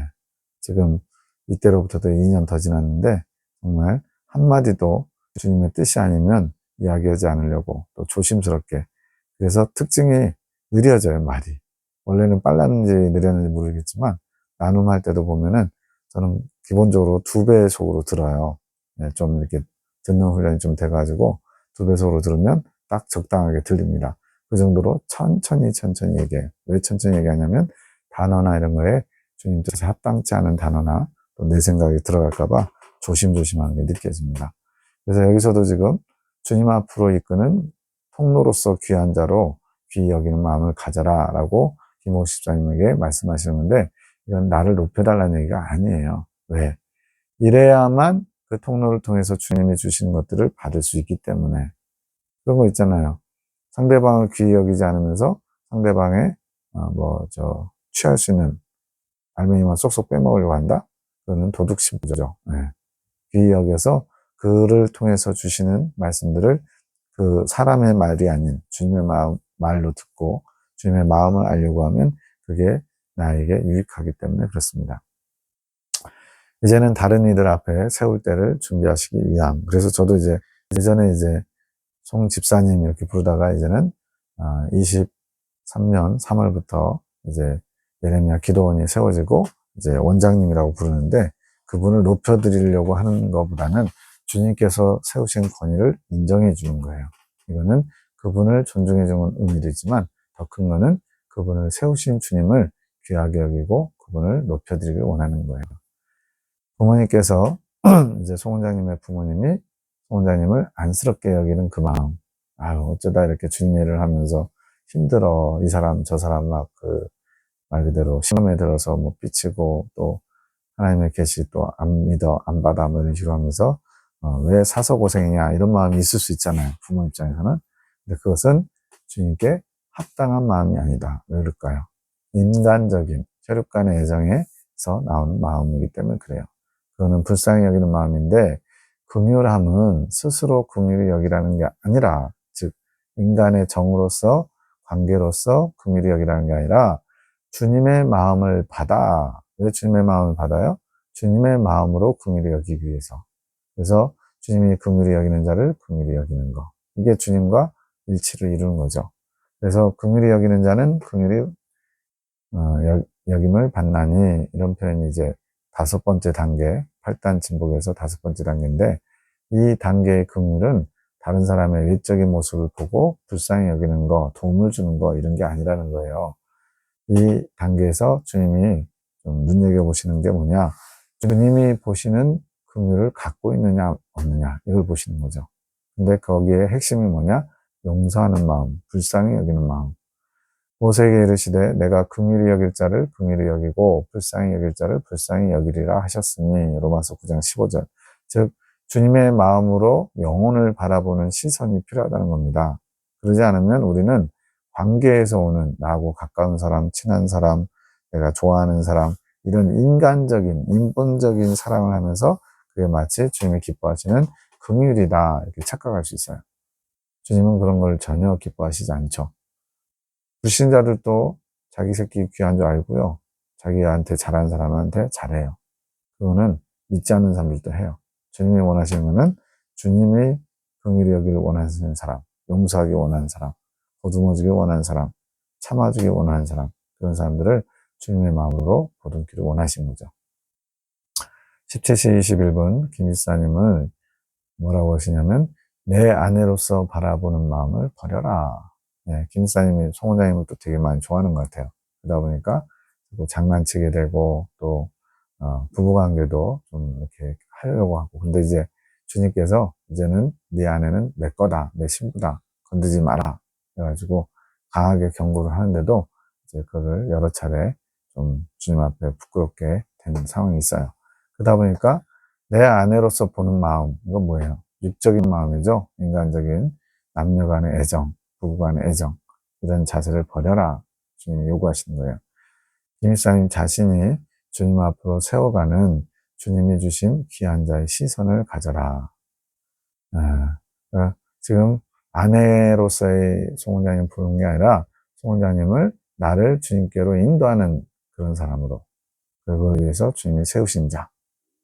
지금 이때로부터도 2년 더 지났는데 정말 한마디도 주님의 뜻이 아니면 이야기하지 않으려고 또 조심스럽게. 그래서 특징이 느려져요, 말이. 원래는 빨랐는지 느렸는지 모르겠지만 나눔할 때도 보면은 저는 기본적으로 2배속으로 들어요. 네, 좀 이렇게 듣는 훈련이 좀 돼가지고 2배속으로 들으면 딱 적당하게 들립니다. 그 정도로 천천히 얘기해요. 왜 천천히 얘기하냐면 단어나 이런 거에 주님 뜻에 합당치 않은 단어나 또 내 생각이 들어갈까봐 조심조심하는 게 느껴집니다. 그래서 여기서도 지금 주님 앞으로 이끄는 통로로서 귀한 자로 귀히 여기는 마음을 가져라 라고 김옥 집사님에게 말씀하시는데, 이건 나를 높여달라는 얘기가 아니에요. 왜? 이래야만 그 통로를 통해서 주님이 주시는 것들을 받을 수 있기 때문에. 그런 거 있잖아요. 상대방을 귀히 여기지 않으면서 상대방의 취할 수 있는 알맹이만 쏙쏙 빼먹으려고 한다? 그거는 도둑신부죠. 네. 귀히 여겨서 그를 통해서 주시는 말씀들을 그 사람의 말이 아닌 주님의 말로 듣고 주님의 마음을 알려고 하면 그게 나에게 유익하기 때문에 그렇습니다. 이제는 다른 이들 앞에 세울 때를 준비하시기 위함. 그래서 저도 이제 예전에 이제 송 집사님 이렇게 부르다가 이제는 23년 3월부터 이제 예레미야 기도원이 세워지고 이제 원장님이라고 부르는데, 그분을 높여드리려고 하는 것보다는 주님께서 세우신 권위를 인정해 주는 거예요. 이거는 그분을 존중해 주는 의미이지만 더 큰 거는 그분을 세우신 주님을 귀하게 여기고 그분을 높여드리길 원하는 거예요. 부모님께서 이제 송 원장님의 부모님이 송 원장님을 안쓰럽게 여기는 그 마음. 아유, 어쩌다 이렇게 주님 일을 하면서 힘들어. 이 사람, 저 사람 말 그대로 시험에 들어서 뭐 삐치고 또 하나님의 계시 또 안 믿어, 안 받아, 뭐 이런 식으로 하면서, 왜 사서 고생이냐, 이런 마음이 있을 수 있잖아요. 부모 입장에서는. 근데 그것은 주님께 합당한 마음이 아니다. 왜 그럴까요? 인간적인, 혈육 간의 애정에서 나오는 마음이기 때문에 그래요. 그거는 불쌍히 여기는 마음인데, 긍휼함은 스스로 긍휼히 여기라는 게 아니라, 즉, 인간의 정으로서, 관계로서 긍휼히 여기라는 게 아니라, 주님의 마음을 받아. 왜 주님의 마음을 받아요? 주님의 마음으로 긍휼히 여기기 위해서. 그래서 주님이 긍휼히 여기는 자를 긍휼히 여기는 거. 이게 주님과 일치를 이루는 거죠. 그래서 긍휼히 여기는 자는 긍휼히 여김을 받나니, 이런 표현이 이제 5번째 단계, 8단 진복에서 5번째 단계인데, 이 단계의 긍휼은 다른 사람의 외적인 모습을 보고 불쌍히 여기는 거, 도움을 주는 거, 이런 게 아니라는 거예요. 이 단계에서 주님이 좀 눈여겨보시는 게 뭐냐? 주님이 보시는 긍휼을 갖고 있느냐 없느냐, 이걸 보시는 거죠. 근데 거기에 핵심이 뭐냐? 용서하는 마음, 불쌍히 여기는 마음. 모세에게 이르시되 내가 긍휼히 여길 자를 긍휼히 여기고 불쌍히 여길 자를 불쌍히 여기리라 하셨으니, 로마서 9장 15절. 즉 주님의 마음으로 영혼을 바라보는 시선이 필요하다는 겁니다. 그러지 않으면 우리는 관계에서 오는, 나하고 가까운 사람, 친한 사람, 내가 좋아하는 사람, 이런 인간적인, 인본적인 사랑을 하면서 그게 마치 주님이 기뻐하시는 긍휼이다, 이렇게 착각할 수 있어요. 주님은 그런 걸 전혀 기뻐하시지 않죠. 불신자들도 자기 새끼 귀한 줄 알고요, 자기한테 잘하는 사람한테 잘해요. 그거는 믿지 않는 사람들도 해요. 주님이 원하시는 거는 주님이 긍휼히 여기를 원하시는 사람, 용서하기 원하는 사람, 보듬어주기 원하는 사람, 참아주기 원하는 사람, 그런 사람들을 주님의 마음으로 보듬기를 원하신 거죠. 17시 21분 김일사님을 뭐라고 하시냐면, 내 아내로서 바라보는 마음을 버려라. 네, 김일사님이 송 원장님을 또 되게 많이 좋아하는 것 같아요. 그러다 보니까 장난치게 되고 또 부부관계도 좀 이렇게 하려고 하고. 근데 이제 주님께서 이제는 네 아내는 내 거다, 내 신부다, 건드지 마라, 그래가지고 강하게 경고를 하는데도 이제 그거를 여러 차례 좀 주님 앞에 부끄럽게 된 상황이 있어요. 그러다 보니까 내 아내로서 보는 마음, 이건 뭐예요? 육적인 마음이죠. 인간적인 남녀 간의 애정, 부부 간의 애정, 이런 자세를 버려라. 주님이 요구하시는 거예요. 김일사님 자신이 주님 앞으로 세워가는 주님이 주신 귀한 자의 시선을 가져라. 지금 아내로서의 송원장님 부르는 게 아니라 송원장님을 나를 주님께로 인도하는 그런 사람으로, 그걸 위해서 주님이 세우신 자,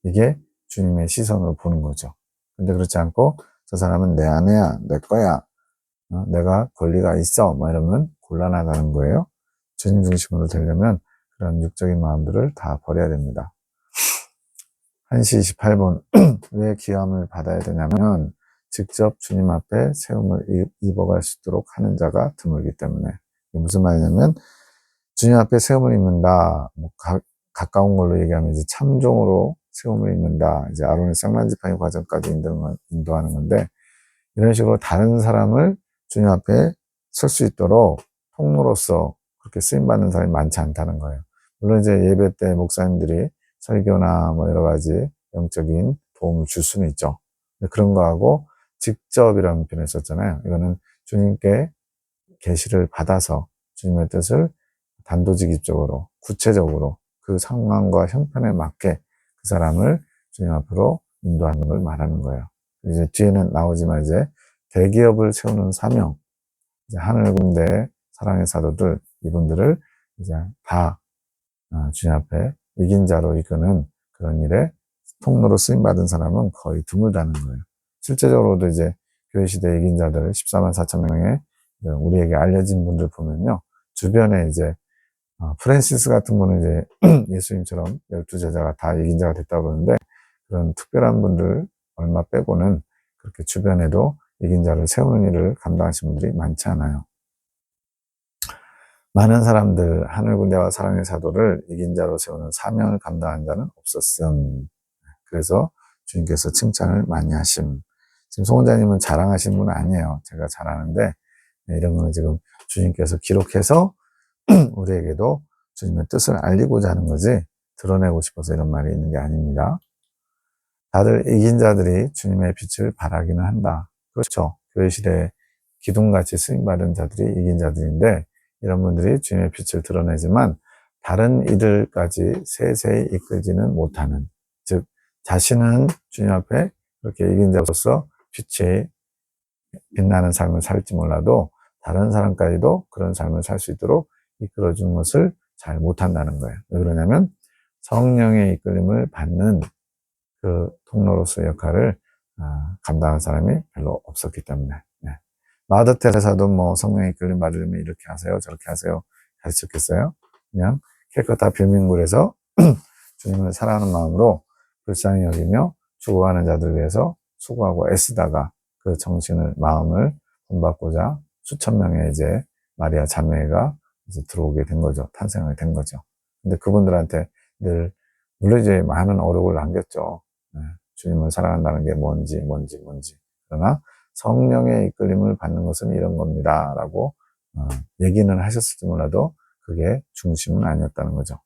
이게 주님의 시선으로 보는 거죠. 근데 그렇지 않고 저 사람은 내 아내야, 내 거야, 내가 권리가 있어, 뭐 이러면 곤란하다는 거예요. 주님 중심으로 되려면 그런 육적인 마음들을 다 버려야 됩니다. 1시 28분 왜 귀함을 받아야 되냐면 직접 주님 앞에 세움을 입어갈 수 있도록 하는 자가 드물기 때문에. 이게 무슨 말이냐면 주님 앞에 세움을 입는다, 뭐 가까운 걸로 얘기하면 이제 참종으로 세움을 입는다, 이제 아론의 쌍난지팡이 과정까지 인도하는 건데, 이런 식으로 다른 사람을 주님 앞에 설 수 있도록 통로로서 그렇게 쓰임받는 사람이 많지 않다는 거예요. 물론 이제 예배 때 목사님들이 설교나 뭐 여러 가지 영적인 도움을 줄 수는 있죠. 그런 거하고 직접이라는 표현을 썼잖아요. 이거는 주님께 계시를 받아서 주님의 뜻을 단도직입적으로, 구체적으로 그 상황과 형편에 맞게 그 사람을 주님 앞으로 인도하는 걸 말하는 거예요. 이제 뒤에는 나오지만 이제 대기업을 세우는 사명, 이제 하늘 군대 사랑의 사도들, 이분들을 이제 다 주님 앞에 이긴 자로 이끄는 그런 일에 통로로 쓰임받은 사람은 거의 드물다는 거예요. 실제적으로도 이제 교회 시대 이긴 자들 14만 4천 명의 우리에게 알려진 분들 보면요, 주변에 이제 프랜시스 같은 분은 이제 예수님처럼 12제자가 다 이긴 자가 됐다고 그러는데, 그런 특별한 분들 얼마 빼고는 그렇게 주변에도 이긴 자를 세우는 일을 감당하신 분들이 많지 않아요. 많은 사람들, 하늘군대와 사랑의 사도를 이긴 자로 세우는 사명을 감당한 자는 없었음. 그래서 주님께서 칭찬을 많이 하심. 지금 송원자님은 자랑하신 분은 아니에요. 제가 잘 아는데, 이런 거는 지금 주님께서 기록해서 우리에게도 주님의 뜻을 알리고자 하는 거지, 드러내고 싶어서 이런 말이 있는 게 아닙니다. 다들 이긴 자들이 주님의 빛을 발하기는 한다. 그렇죠. 교회 시대에 기둥같이 쓰임받은 자들이 이긴 자들인데, 이런 분들이 주님의 빛을 드러내지만 다른 이들까지 세세히 이끌지는 못하는, 즉 자신은 주님 앞에 그렇게 이긴 자로서 빛이 빛나는 삶을 살지 몰라도 다른 사람까지도 그런 삶을 살 수 있도록 이끌어주는 것을 잘 못한다는 거예요. 왜 그러냐면 성령의 이끌림을 받는 그 통로로서의 역할을 감당한 사람이 별로 없었기 때문에. 네. 마더 테레사도 뭐 성령의 이끌림 받으려면 이렇게 하세요, 저렇게 하세요 가르쳤겠어요? 그냥 깨끗한 빌민굴에서 주님을 사랑하는 마음으로 불쌍히 여기며 죽어가는 자들 위해서 수고하고 애쓰다가 그 정신을, 마음을 본받고자 수천 명의 이제 마리아 자매가 이제 들어오게 된 거죠. 탄생하게 된 거죠. 근데 그분들한테 늘, 물론 이제 많은 어록을 남겼죠. 네. 주님을 사랑한다는 게 뭔지. 그러나 성령의 이끌림을 받는 것은 이런 겁니다. 라고 얘기는 하셨을지 몰라도 그게 중심은 아니었다는 거죠.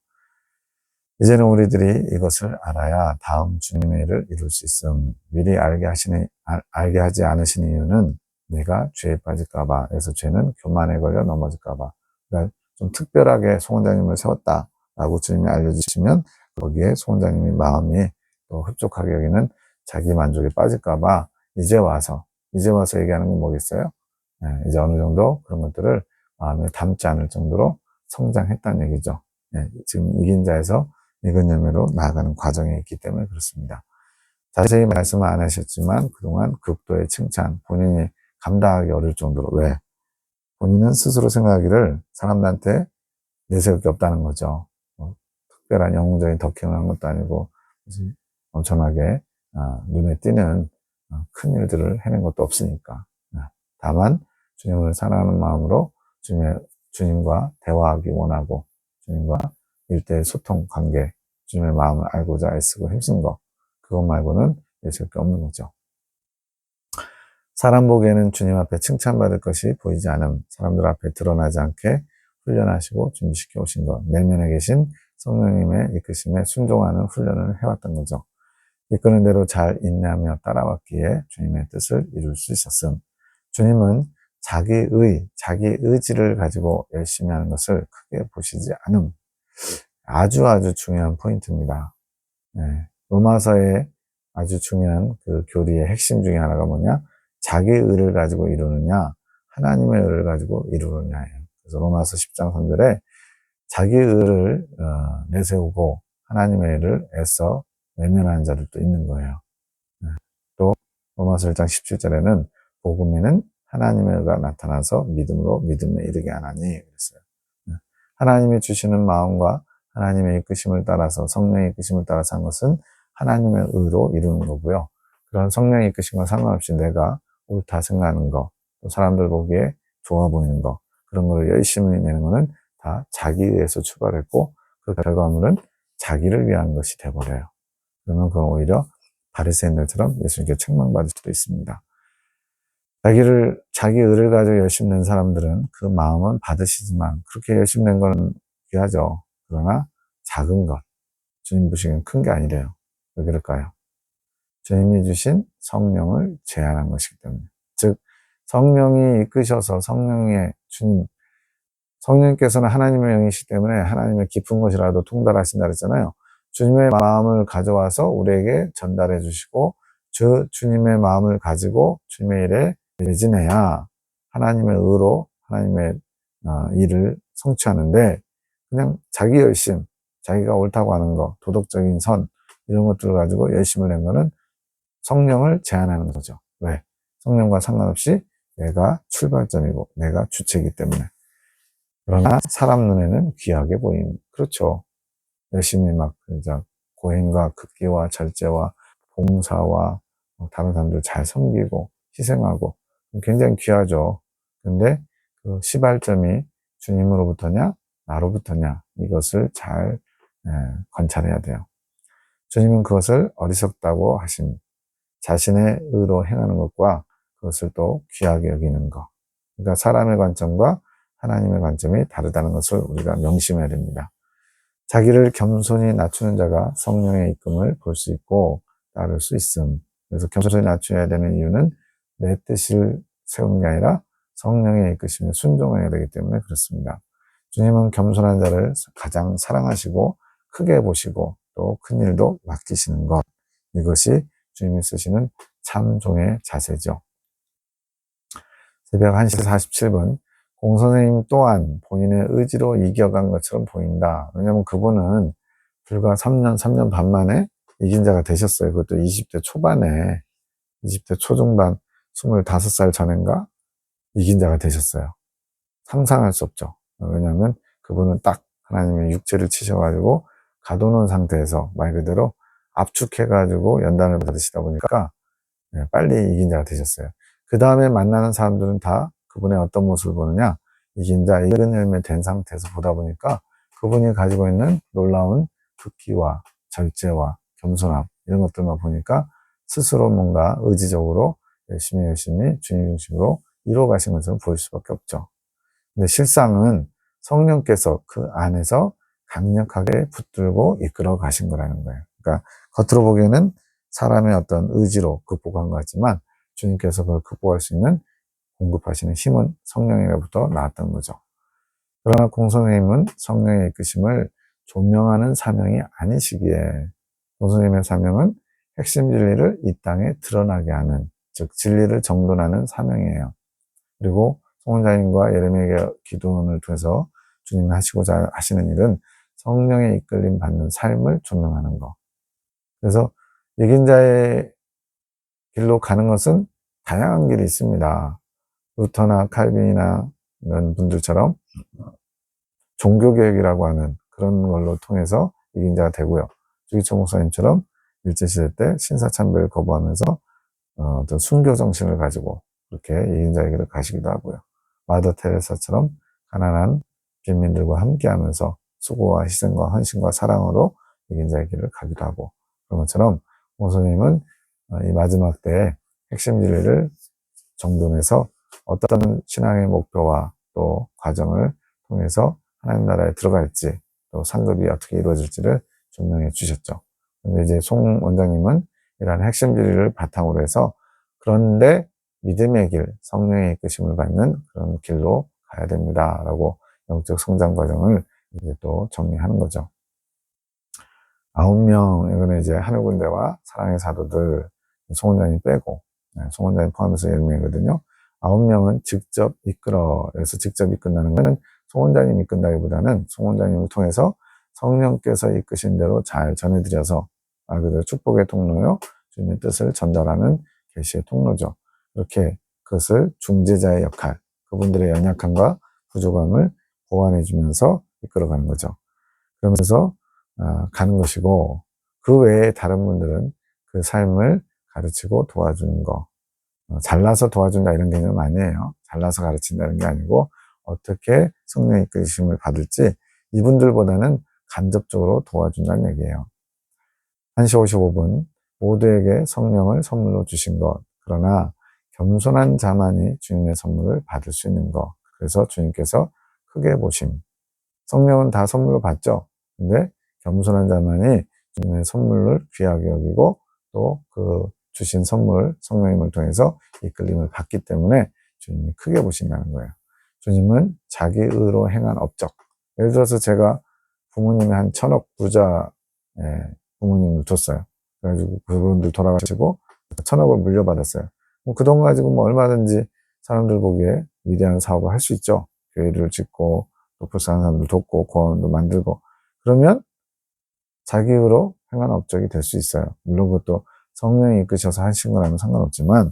이제는 우리들이 이것을 알아야 다음 주님의 일을 이룰 수 있음. 미리 알게 하지 않으신 이유는 내가 죄에 빠질까봐. 그래서 죄는 교만에 걸려 넘어질까봐. 그러니까 좀 특별하게 송원장님을 세웠다라고 주님이 알려주시면 거기에 송원장님의 마음이 또 흡족하게 여기는 자기 만족에 빠질까봐 이제 와서 얘기하는 건 뭐겠어요? 네, 이제 어느 정도 그런 것들을 마음에 담지 않을 정도로 성장했다는 얘기죠. 네, 지금 이긴 자에서 익은 열매로 나아가는 과정에 있기 때문에 그렇습니다. 자세히 말씀은 안 하셨지만 그동안 극도의 칭찬, 본인이 감당하기 어려울 정도로. 왜? 본인은 스스로 생각하기를 사람들한테 내세울 게 없다는 거죠. 뭐, 특별한 영웅적인 덕행을 한 것도 아니고 엄청나게 눈에 띄는 큰 일들을 해낸 것도 없으니까. 다만 주님을 사랑하는 마음으로 주님과 대화하기 원하고 주님과 일대의 소통 관계, 주님의 마음을 알고자 애쓰고 힘쓴 것, 그것 말고는 예측할 게 없는 거죠. 사람 보기에는 주님 앞에 칭찬받을 것이 보이지 않음, 사람들 앞에 드러나지 않게 훈련하시고 준비시켜 오신 것, 내면에 계신 성령님의 이끄심에 순종하는 훈련을 해왔던 거죠. 이끄는 대로 잘 인내하며 따라왔기에 주님의 뜻을 이룰 수 있었음. 주님은 자기의, 자기 의지를 가지고 열심히 하는 것을 크게 보시지 않음. 아주 아주 중요한 포인트입니다. 네. 로마서의 아주 중요한 그 교리의 핵심 중에 하나가 뭐냐? 자기 의를 가지고 이루느냐, 하나님의 의를 가지고 이루느냐예요. 그래서 로마서 10장 3절에 자기 의를 내세우고 하나님의 의를 애써 외면하는 자들도 있는 거예요. 네. 또 로마서 1장 17절에는 복음에는 하나님의 의가 나타나서 믿음으로 믿음에 이르게 하나니 그랬어요. 네. 하나님이 주시는 마음과 하나님의 이끄심을 따라서 성령의 이끄심을 따라서 한 것은 하나님의 의로 이루는 거고요. 그런 성령의 이끄심과 상관없이 내가 옳다 생각하는 거, 또 사람들 보기에 좋아 보이는 거, 그런 걸 열심히 내는 거는 다 자기에서 출발했고 그 결과물은 자기를 위한 것이 돼버려요. 그러면 그건 오히려 바리새인들처럼 예수님께 책망받을 수도 있습니다. 자기 의를 가지고 열심히 낸 사람들은 그 마음은 받으시지만 그렇게 열심히 낸 건 귀하죠. 그러나 작은 것, 주님 보시기엔 큰 게 아니래요. 왜 그럴까요? 주님이 주신 성령을 제한한 것이기 때문에. 즉, 성령이 이끄셔서 성령께서는 하나님의 영이시기 때문에 하나님의 깊은 것이라도 통달하신다 그랬잖아요. 주님의 마음을 가져와서 우리에게 전달해 주시고, 주님의 마음을 가지고 주님의 일에 매진해야 하나님의 의로 하나님의 일을 성취하는데, 그냥 자기 열심, 자기가 옳다고 하는 거, 도덕적인 선, 이런 것들을 가지고 열심을 낸 거는 성령을 제한하는 거죠. 왜? 성령과 상관없이 내가 출발점이고 내가 주체이기 때문에. 그러나 사람 눈에는 귀하게 보임. 그렇죠. 열심히 막 고행과 극기와 절제와 봉사와 다른 사람들 잘 섬기고 희생하고 굉장히 귀하죠. 근데 그 시발점이 주님으로부터냐 나로부터냐 이것을 잘 관찰해야 돼요. 주님은 그것을 어리석다고 하신 자신의 의로 행하는 것과 그것을 또 귀하게 여기는 것. 그러니까 사람의 관점과 하나님의 관점이 다르다는 것을 우리가 명심해야 됩니다. 자기를 겸손히 낮추는 자가 성령의 이끌림을 볼 수 있고 따를 수 있음. 그래서 겸손히 낮춰야 되는 이유는 내 뜻을 세우는 게 아니라 성령의 이끄심에 순종해야 되기 때문에 그렇습니다. 주님은 겸손한 자를 가장 사랑하시고 크게 보시고 또 큰 일도 맡기시는 것. 이것이 주님이 쓰시는 참 종의 자세죠. 새벽 1시 47분 공선생님 또한 본인의 의지로 이겨간 것처럼 보인다. 왜냐하면 그분은 불과 3년 반 만에 이긴 자가 되셨어요. 그것도 20대 초반에, 20대 초중반, 25살 전인가 이긴 자가 되셨어요. 상상할 수 없죠. 왜냐하면 그분은 딱 하나님의 육체를 치셔가지고 가둬놓은 상태에서 말 그대로 압축해가지고 연단을 받으시다 보니까 빨리 이긴 자가 되셨어요. 그 다음에 만나는 사람들은 다 그분의 어떤 모습을 보느냐, 이긴 자, 이른 열매 된 상태에서 보다 보니까 그분이 가지고 있는 놀라운 극기와 절제와 겸손함 이런 것들만 보니까 스스로 뭔가 의지적으로 열심히 주님 중심으로 이루어 가신 것을 보일 수밖에 없죠. 근데 실상은 성령께서 그 안에서 강력하게 붙들고 이끌어 가신 거라는 거예요. 그러니까 겉으로 보기에는 사람의 어떤 의지로 극복한 것 같지만 주님께서 그걸 극복할 수 있는 공급하시는 힘은 성령에게부터 나왔던 거죠. 그러나 공선생님은 성령의 이끄심을 조명하는 사명이 아니시기에 공선생님의 사명은 핵심 진리를 이 땅에 드러나게 하는, 즉 진리를 정돈하는 사명이에요. 그리고 송원장님과 예레미야 기도원을 통해서 주님이 하시고자 하시는 일은 성령의 이끌림 받는 삶을 조명하는 것. 그래서 이긴 자의 길로 가는 것은 다양한 길이 있습니다. 루터나 칼빈이나 이런 분들처럼 종교개혁이라고 하는 그런 걸로 통해서 이긴 자가 되고요. 주기철 목사님처럼 일제시대 때 신사참배를 거부하면서 어떤 순교 정신을 가지고 그렇게 이긴 자의 길을 가시기도 하고요. 마더 테레사처럼 가난한 빈민들과 함께하면서 수고와 희생과 헌신과 사랑으로 이긴 자의 길을 가기도 하고, 그런 것처럼 목사님은 이 마지막 때에 핵심 진리를 정돈해서 어떤 신앙의 목표와 또 과정을 통해서 하나님 나라에 들어갈지 또 상급이 어떻게 이루어질지를 조명해 주셨죠. 근데 이제 송 원장님은 이라는 핵심 진리를 바탕으로 해서 그런데 믿음의 길, 성령의 이끄심을 받는 그런 길로 가야 됩니다. 라고 영적 성장 과정을 이제 또 정리하는 거죠. 9명, 이거는 이제 하늘군대와 사랑의 사도들, 송원장님 빼고, 송원장님 포함해서 10명이거든요. 9명은 직접 이끌어, 그래서 직접 이끈다는 것은 송원장님이 이끈다기보다는 송원장님을 통해서 성령께서 이끄신 대로 잘 전해드려서, 말 그대로 축복의 통로요, 주님의 뜻을 전달하는 계시의 통로죠. 이렇게 그것을 중재자의 역할, 그분들의 연약함과 부족함을 보완해주면서 이끌어가는 거죠. 그러면서 가는 것이고, 그 외에 다른 분들은 그 삶을 가르치고 도와주는 거. 잘나서 도와준다 이런 개념은 아니에요. 잘나서 가르친다는 게 아니고 어떻게 성령의 이끄심을 받을지 이분들보다는 간접적으로 도와준다는 얘기예요. 1시 55분 모두에게 성령을 선물로 주신 것. 그러나 겸손한 자만이 주님의 선물을 받을 수 있는 것. 그래서 주님께서 크게 보심. 성령은 다 선물로 받죠. 근데 겸손한 자만이 주님의 선물을 귀하게 여기고 또 그 주신 선물, 성령님을 통해서 이끌림을 받기 때문에 주님이 크게 보신다는 거예요. 주님은 자기 의로 행한 업적. 예를 들어서 제가 부모님이 한 1000억 부자 부모님을 뒀어요. 그래가지고 그분들 돌아가시고 1000억을 물려받았어요. 그 돈 가지고 뭐 얼마든지 사람들 보기에 위대한 사업을 할 수 있죠. 교회를 짓고 또 불쌍한 사람들 돕고 공원도 만들고 그러면 자기로 행한 업적이 될 수 있어요. 물론 그것도 성령이 이끄셔서 하신 거라면 상관없지만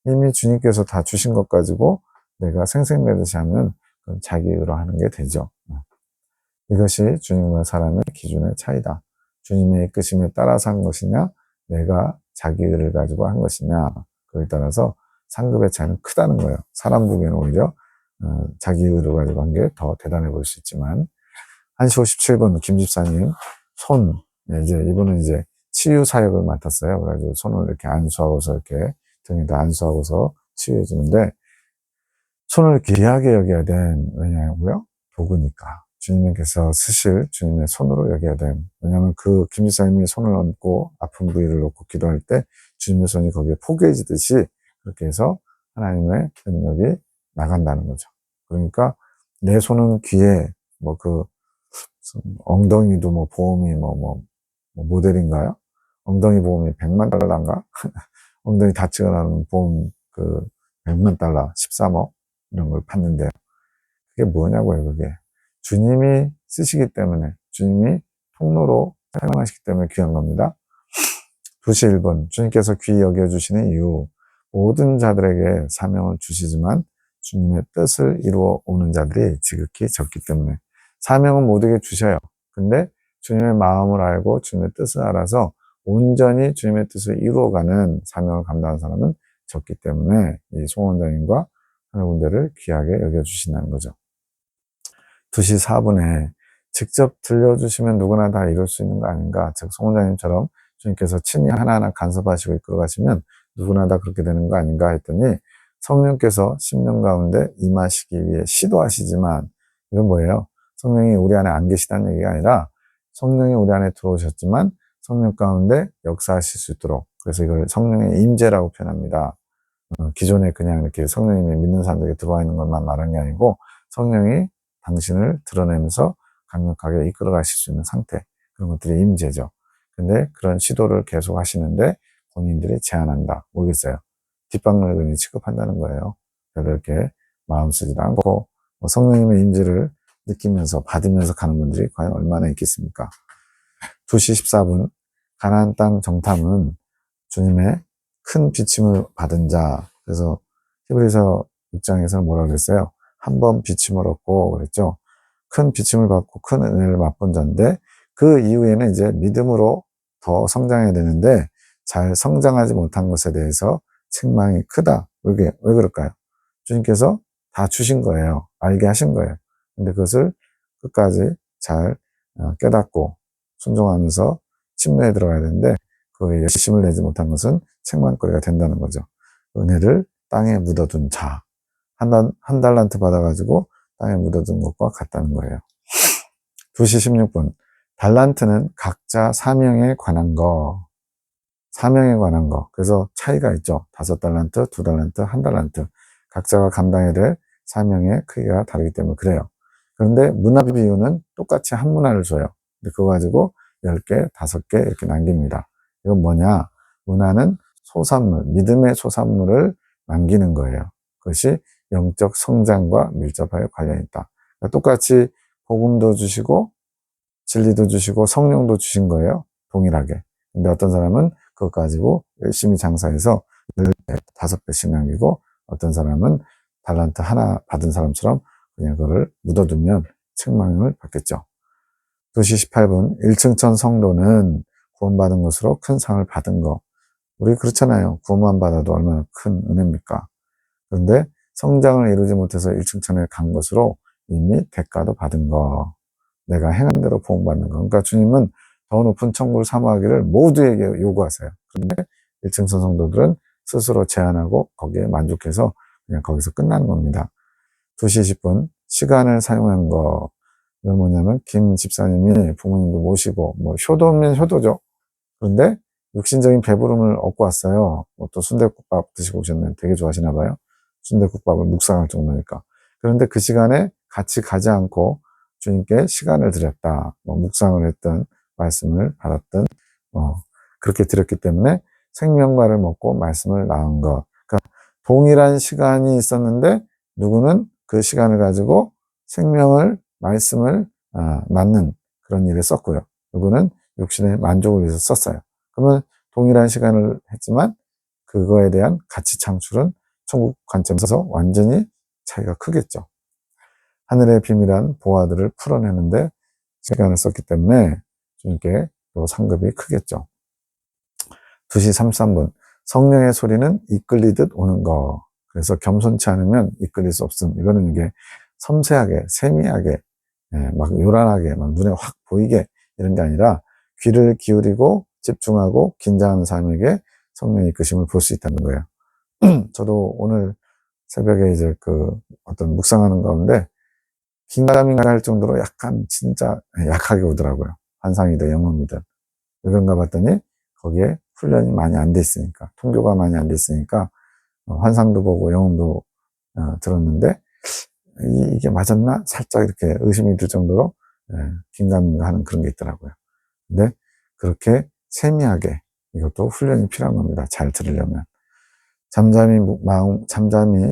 이미 주님께서 다 주신 것 가지고 내가 생색내듯이 하면 그건 자기로 하는 게 되죠. 이것이 주님과 사람의 기준의 차이다. 주님의 이끄심에 따라서 한 것이냐 내가 자기 의를 가지고 한 것이냐 그에 따라서 상급의 차이는 크다는 거예요. 사람 보기에는 오히려 자기 의를 가지고 한 게 더 대단해 보일 수 있지만 1시 57분 김 집사님 손 이제 이분은 이제 치유 사역을 맡았어요. 그래가지고 손을 이렇게 안수하고서 이렇게 등에다 안수하고서 치유해 주는데 손을 귀하게 여겨야 된 왜냐고요? 도구니까 주님께서 쓰실 주님의 손으로 여겨야 된 왜냐하면 그 김 집사님이 손을 얹고 아픈 부위를 놓고 기도할 때 주님의 손이 거기에 포개지듯이 그렇게 해서 하나님의 능력이 나간다는 거죠. 그러니까 내 손은 귀에 뭐 그 엉덩이도 뭐 보험이 뭐 모델인가요? 엉덩이 보험이 100만 달러인가? 엉덩이 다치고 나면 보험 그 100만 달러, 13억 이런 걸 팠는데 그게 뭐냐고요, 그게. 주님이 쓰시기 때문에, 주님이 통로로 사용하시기 때문에 귀한 겁니다. 2시 1분, 주님께서 귀히 여겨주시는 이유, 모든 자들에게 사명을 주시지만 주님의 뜻을 이루어 오는 자들이 지극히 적기 때문에 사명은 모두에게 주셔요. 근데 주님의 마음을 알고 주님의 뜻을 알아서 온전히 주님의 뜻을 이루어가는 사명을 감당하는 사람은 적기 때문에 이 송원장님과 하늘군대를 귀하게 여겨주신다는 거죠. 2시 4분에 직접 들려주시면 누구나 다 이룰 수 있는 거 아닌가. 즉 송원장님처럼 주님께서 친히 하나하나 간섭하시고 이끌어가시면 누구나 다 그렇게 되는 거 아닌가 했더니 성령께서 심령 가운데 임하시기 위해 시도하시지만 이건 뭐예요? 성령이 우리 안에 안 계시다는 얘기가 아니라 성령이 우리 안에 들어오셨지만 성령 가운데 역사하실 수 있도록 그래서 이걸 성령의 임재라고 표현합니다. 기존에 그냥 이렇게 성령님이 믿는 사람들에게 들어와 있는 것만 말한 게 아니고 성령이 당신을 드러내면서 강력하게 이끌어 가실 수 있는 상태 그런 것들이 임재죠. 근데 그런 시도를 계속 하시는데 본인들이 제한한다. 모르겠어요. 뒷방울근이 취급한다는 거예요. 그래서 이렇게 마음 쓰지도 않고 성령님의 임재를 느끼면서 받으면서 가는 분들이 과연 얼마나 있겠습니까? 2시 14분 가나안 땅 정탐은 주님의 큰 비침을 받은 자 그래서 히브리서 6장에서는 뭐라고 그랬어요? 한 번 비침을 얻고 그랬죠. 큰 비침을 받고 큰 은혜를 맛본 자인데 그 이후에는 이제 믿음으로 더 성장해야 되는데 잘 성장하지 못한 것에 대해서 책망이 크다. 왜 그럴까요? 주님께서 다 주신 거예요. 알게 하신 거예요. 근데 그것을 끝까지 잘 깨닫고 순종하면서 침례에 들어가야 되는데 그 열심을 내지 못한 것은 책망거리가 된다는 거죠. 은혜를 땅에 묻어둔 자. 한 달란트 받아가지고 땅에 묻어둔 것과 같다는 거예요. 2시 16분. 달란트는 각자 사명에 관한 거. 사명에 관한 거. 그래서 차이가 있죠. 5달란트, 2달란트, 1달란트. 각자가 감당해야 될 사명의 크기가 다르기 때문에 그래요. 그런데 문화 비유는 똑같이 한 문화를 줘요. 근데 그거 가지고 10개, 5개 이렇게 남깁니다. 이건 뭐냐? 문화는 소산물, 믿음의 소산물을 남기는 거예요. 그것이 영적 성장과 밀접하게 관련이 있다. 그러니까 똑같이 복음도 주시고 진리도 주시고 성령도 주신 거예요. 동일하게. 근데 어떤 사람은 그것 가지고 열심히 장사해서 10배, 5배씩 남기고 어떤 사람은 달란트 하나 받은 사람처럼 그냥 그거를 묻어두면 책망을 받겠죠. 2시 18분 1층천 성도는 구원받은 것으로 큰 상을 받은 거. 우리 그렇잖아요. 구원만 받아도 얼마나 큰 은혜입니까? 그런데 성장을 이루지 못해서 1층천에 간 것으로 이미 대가도 받은 거. 내가 행한 대로 보응받는 거. 그러니까 주님은 더 높은 천국을 사모하기를 모두에게 요구하세요. 그런데 1층천 성도들은 스스로 제한하고 거기에 만족해서 그냥 거기서 끝나는 겁니다. 2시 20분 시간을 사용한 거. 이건 뭐냐면 김 집사님이 부모님도 모시고 뭐 효도면 효도죠. 그런데 육신적인 배부름을 얻고 왔어요. 또 순댓국밥 드시고 오셨는데 되게 좋아하시나 봐요. 순댓국밥을 묵상할 정도니까. 그런데 그 시간에 같이 가지 않고 주님께 시간을 드렸다. 묵상을 했던 말씀을 받았던 그렇게 드렸기 때문에 생명과를 먹고 말씀을 나온 것. 그러니까 동일한 시간이 있었는데 누구는 그 시간을 가지고 생명을 말씀을 낳는 그런 일에 썼고요. 누구는 육신의 만족을 위해서 썼어요. 그러면 동일한 시간을 했지만 그거에 대한 가치 창출은 천국 관점에서 완전히 차이가 크겠죠. 하늘의 비밀한 보화들을 풀어내는데 시간을 썼기 때문에 주님께 또 상급이 크겠죠. 2시 33분 성령의 소리는 이끌리듯 오는 거. 그래서 겸손치 않으면 이끌릴 수 없음. 이거는 이게 섬세하게 세미하게 막 요란하게 막 눈에 확 보이게 이런 게 아니라 귀를 기울이고 집중하고 긴장하는 사람에게 성령의 이끄심을 볼 수 있다는 거예요. 저도 오늘 새벽에 이제 어떤 묵상하는 가운데 긴가민가 할 정도로 약간 진짜 약하게 오더라고요. 환상이든 영혼이든. 왜 그런가 봤더니 거기에 훈련이 많이 안 돼 있으니까, 통교가 많이 안 돼 있으니까 환상도 보고 영혼도 들었는데 이게 맞았나? 살짝 이렇게 의심이 들 정도로 긴가민가 하는 그런 게 있더라고요. 근데 그렇게 세미하게 이것도 훈련이 필요한 겁니다. 잘 들으려면. 잠잠히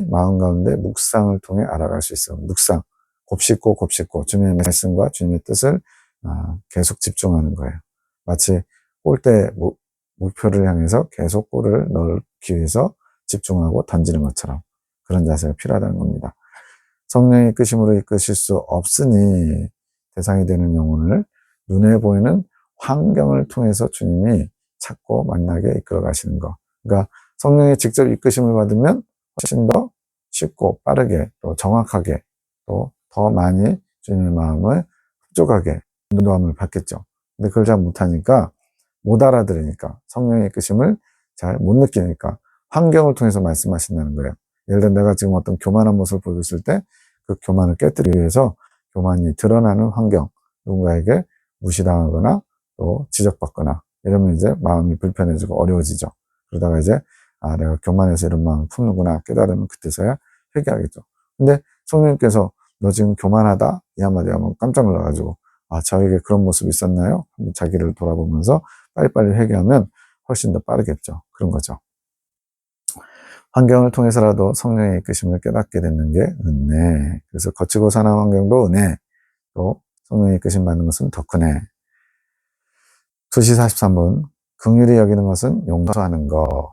마음 가운데 묵상을 통해 알아갈 수 있어. 묵상. 곱씹고 주님의 말씀과 주님의 뜻을 계속 집중하는 거예요. 마치 골대 목표를 향해서 계속 골을 넣기 위해서 집중하고 던지는 것처럼 그런 자세가 필요하다는 겁니다. 성령의 이끄심으로 이끄실 수 없으니 대상이 되는 영혼을 눈에 보이는 환경을 통해서 주님이 찾고 만나게 이끌어 가시는 거. 그러니까 성령의 직접 이끄심을 받으면 훨씬 더 쉽고 빠르게 또 정확하게 또 더 많이 주님의 마음을 흡족하게 인도함을 받겠죠. 근데 그걸 잘 못하니까 못 알아들으니까 성령의 이끄심을 잘 못 느끼니까 환경을 통해서 말씀하신다는 거예요. 예를 들어 내가 지금 어떤 교만한 모습을 보이고 있을 때 그 교만을 깨뜨리기 위해서 교만이 드러나는 환경, 누군가에게 무시당하거나 또 지적받거나 이러면 이제 마음이 불편해지고 어려워지죠. 그러다가 이제 내가 교만해서 이런 마음을 품는구나 깨달으면 그때서야 회개하겠죠. 근데 성령님께서 너 지금 교만하다 이 한마디 하면 깜짝 놀라가지고 저에게 그런 모습이 있었나요? 한번 자기를 돌아보면서 빨리빨리 회개하면 훨씬 더 빠르겠죠. 그런 거죠. 환경을 통해서라도 성령의 이끄심을 깨닫게 되는 게 은혜. 그래서 거치고 사는 환경도 은혜. 또 성령의 이끄심 받는 것은 더 크네. 2시 43분 긍휼히 여기는 것은 용서하는 거.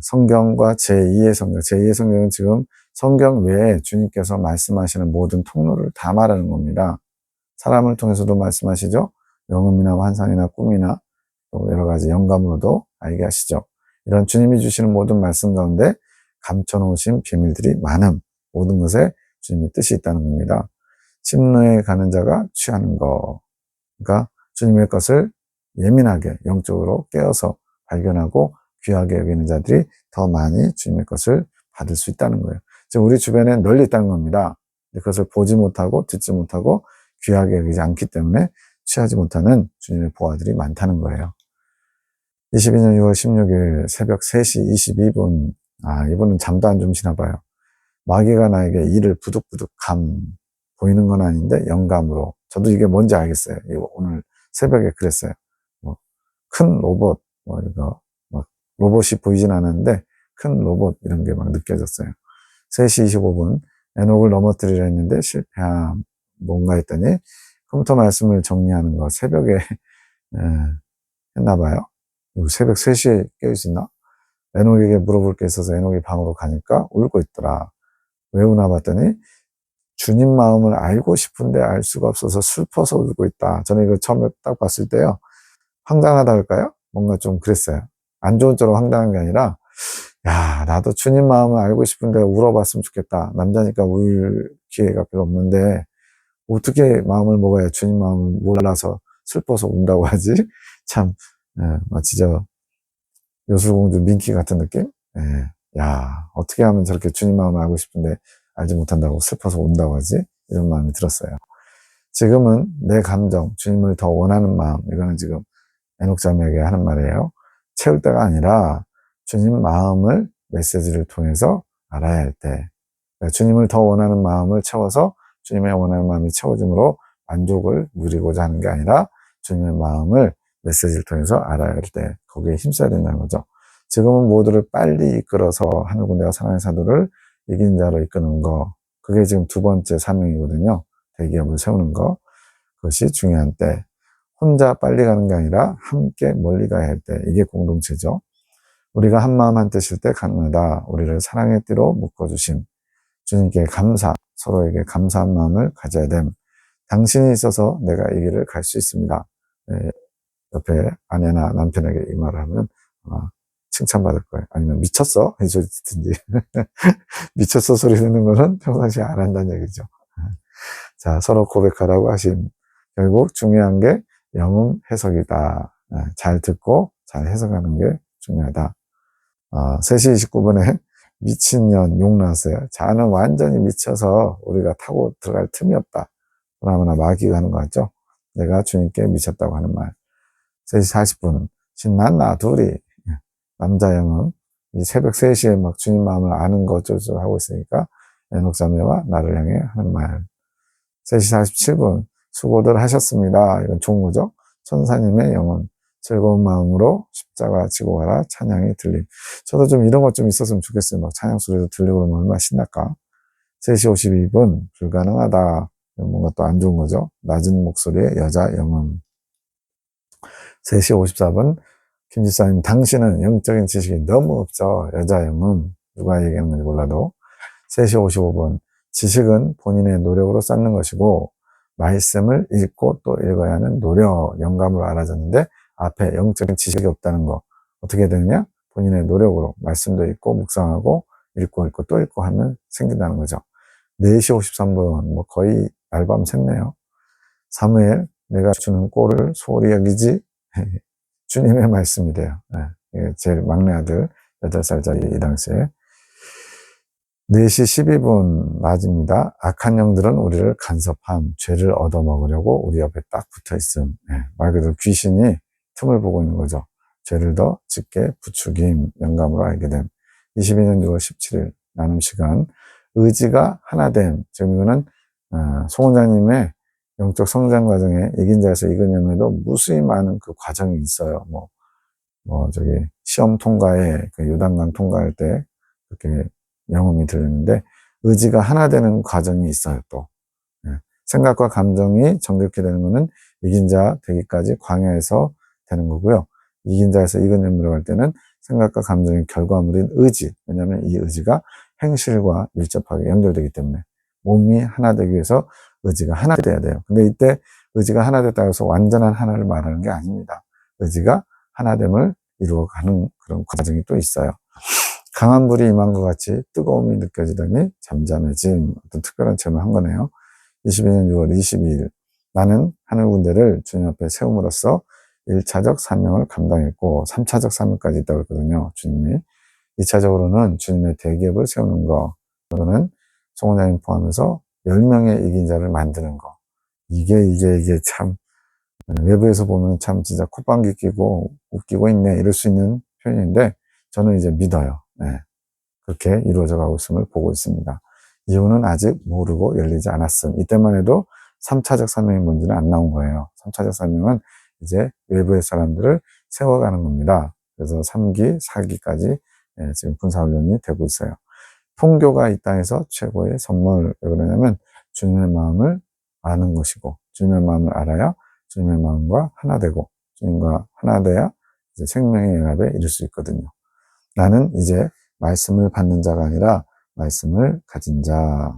성경과 제2의 성경. 제2의 성경은 지금 성경 외에 주님께서 말씀하시는 모든 통로를 다 말하는 겁니다. 사람을 통해서도 말씀하시죠. 영음이나 환상이나 꿈이나 또 여러 가지 영감으로도 알게 하시죠. 이런 주님이 주시는 모든 말씀 가운데 감춰놓으신 비밀들이 많음. 모든 것에 주님의 뜻이 있다는 겁니다. 침노에 가는 자가 취하는 거. 그러니까 주님의 것을 예민하게 영적으로 깨어서 발견하고 귀하게 여기는 자들이 더 많이 주님의 것을 받을 수 있다는 거예요. 지금 우리 주변에 널리 있다는 겁니다. 그것을 보지 못하고 듣지 못하고 귀하게 여기지 않기 때문에 취하지 못하는 주님의 보화들이 많다는 거예요. 22년 6월 16일 새벽 3시 22분. 이분은 잠도 안 주무시나 봐요. 마귀가 나에게 이를 부득부득 보이는 건 아닌데 영감으로. 저도 이게 뭔지 알겠어요. 오늘 새벽에 그랬어요. 큰 로봇, 이거 막 로봇이 보이진 않았는데 큰 로봇 이런 게 막 느껴졌어요. 3시 25분 에녹을 넘어뜨리려 했는데 실패함. 뭔가 했더니 컴퓨터 말씀을 정리하는 거 새벽에 했나 봐요. 새벽 3시에 깨어있었나? 에녹에게 물어볼 게 있어서 에녹이 방으로 가니까 울고 있더라. 왜 우나 봤더니 주님 마음을 알고 싶은데 알 수가 없어서 슬퍼서 울고 있다. 저는 이거 처음에 딱 봤을 때요. 황당하다 할까요? 뭔가 좀 그랬어요. 안 좋은 쪽으로 황당한 게 아니라 야, 나도 주님 마음을 알고 싶은데 울어봤으면 좋겠다. 남자니까 울 기회가 별로 없는데 어떻게 마음을 먹어야 주님 마음을 몰라서 슬퍼서 운다고 하지? 참 마치 저 요술공주 민키 같은 느낌? 야, 어떻게 하면 저렇게 주님 마음을 알고 싶은데 알지 못한다고 슬퍼서 운다고 하지? 이런 마음이 들었어요. 지금은 내 감정, 주님을 더 원하는 마음, 이거는 지금 에녹자매에게 하는 말이에요. 채울 때가 아니라 주님 마음을 메시지를 통해서 알아야 할 때, 그러니까 주님을 더 원하는 마음을 채워서 주님의 원하는 마음이 채워짐으로 만족을 누리고자 하는 게 아니라 주님의 마음을 메시지를 통해서 알아야 할 때 거기에 힘써야 된다는 거죠. 지금은 모두를 빨리 이끌어서 하늘군대와 사랑의 사도를 이긴 자로 이끄는 거, 그게 지금 두 번째 사명이거든요. 대기업을 세우는 거, 그것이 중요한 때, 혼자 빨리 가는 게 아니라 함께 멀리 가야 할 때, 이게 공동체죠. 우리가 한마음 한뜻일 때 가능하다. 우리를 사랑의 띠로 묶어주심, 주님께 감사, 서로에게 감사한 마음을 가져야 됨. 당신이 있어서 내가 이 길을 갈 수 있습니다. 옆에 아내나 남편에게 이 말을 하면 아마 칭찬받을 거예요. 아니면 미쳤어? 이 소리 듣든지. 미쳤어 소리 듣는 거는 평상시에 안 한다는 얘기죠. 자, 서로 고백하라고 하심. 결국 중요한 게 영음 해석이다. 잘 듣고 잘 해석하는 게 중요하다. 3시 29분에 미친년 욕 나왔어요. 자는 완전히 미쳐서 우리가 타고 들어갈 틈이 없다. 그러나 마귀가 하는 거 같죠? 내가 주님께 미쳤다고 하는 말. 3시 40분 신났나 둘이. 남자 영은 이 새벽 3시에 막 주님 마음을 아는 거 어쩌고 하고 있으니까 에녹자매와 나를 향해 하는 말. 3시 47분 수고들 하셨습니다. 이건 좋은 거죠. 천사님의 영혼 즐거운 마음으로 십자가 지고 가라 찬양이 들림. 저도 좀 이런 것 좀 있었으면 좋겠어요. 막 찬양 소리도 들리고 그러면 얼마나 신날까. 3시 52분 불가능하다. 뭔가 또 안 좋은 거죠. 낮은 목소리의 여자 영혼. 3시 54분 김지사님 당신은 영적인 지식이 너무 없죠. 여자 영혼. 누가 얘기하는 건지 몰라도. 3시 55분 지식은 본인의 노력으로 쌓는 것이고 말씀을 읽고 또 읽어야 하는 노력, 영감으로 알아졌는데 앞에 영적인 지식이 없다는 거 어떻게 되느냐? 본인의 노력으로 말씀도 읽고 묵상하고 읽고 또 읽고 하면 생긴다는 거죠. 4시 53분 뭐 거의 알밤 샜네요. 사무엘 내가 주는 꼴을 소홀히 여기지 주님의 말씀이래요. 제일 막내 아들 8살짜리 이 당시에 4시 12분 낮입니다. 악한 영들은 우리를 간섭함, 죄를 얻어먹으려고 우리 옆에 딱 붙어있음. 말 그대로 귀신이 틈을 보고 있는 거죠. 죄를 더 짙게 부추김, 영감으로 알게 됨. 22년 6월 17일 나눔 시간 의지가 하나됨. 지금 이거는 송 원장님의 영적 성장 과정에 이긴 자에서 이근염에도 무수히 많은 그 과정이 있어요. 저기 시험 통과에 그 요단강 통과할 때 그렇게 영음이 들리는데 의지가 하나 되는 과정이 있어요. 또 생각과 감정이 정결케 되는 것은 이긴 자 되기까지 광야에서 되는 거고요. 이긴 자에서 이근 염으로 갈 때는 생각과 감정의 결과물인 의지. 왜냐하면 이 의지가 행실과 밀접하게 연결되기 때문에 몸이 하나 되기 위해서 의지가 하나 돼야 돼요. 근데 이때 의지가 하나 됐다고 해서 완전한 하나를 말하는 게 아닙니다. 의지가 하나됨을 이루어가는 그런 과정이 또 있어요. 강한 불이 임한 것 같이 뜨거움이 느껴지더니 잠잠해짐. 어떤 특별한 체험을 한 거네요. 22년 6월 22일 나는 하늘 군대를 주님 앞에 세움으로써 1차적 사명을 감당했고 3차적 사명까지 있다고 했거든요. 주님이 2차적으로는 주님의 대기업을 세우는 거. 그거는 송원장님 포함해서 10명의 이긴 자를 만드는 거. 이게 참 외부에서 보면 참 진짜 콧방귀 끼고 웃기고 있네 이럴 수 있는 표현인데 저는 이제 믿어요. 네. 그렇게 이루어져 가고 있음을 보고 있습니다. 이유는 아직 모르고 열리지 않았음. 이때만 해도 3차적 사명이 뭔지는 안 나온 거예요. 3차적 사명은 이제 외부의 사람들을 세워가는 겁니다. 그래서 3기, 4기까지 지금 군사훈련이 되고 있어요. 통교가 이 땅에서 최고의 선물. 왜 그러냐면 주님의 마음을 아는 것이고 주님의 마음을 알아야 주님의 마음과 하나 되고 주님과 하나 돼야 이제 생명의 연합에 이룰 수 있거든요. 나는 이제 말씀을 받는 자가 아니라 말씀을 가진 자.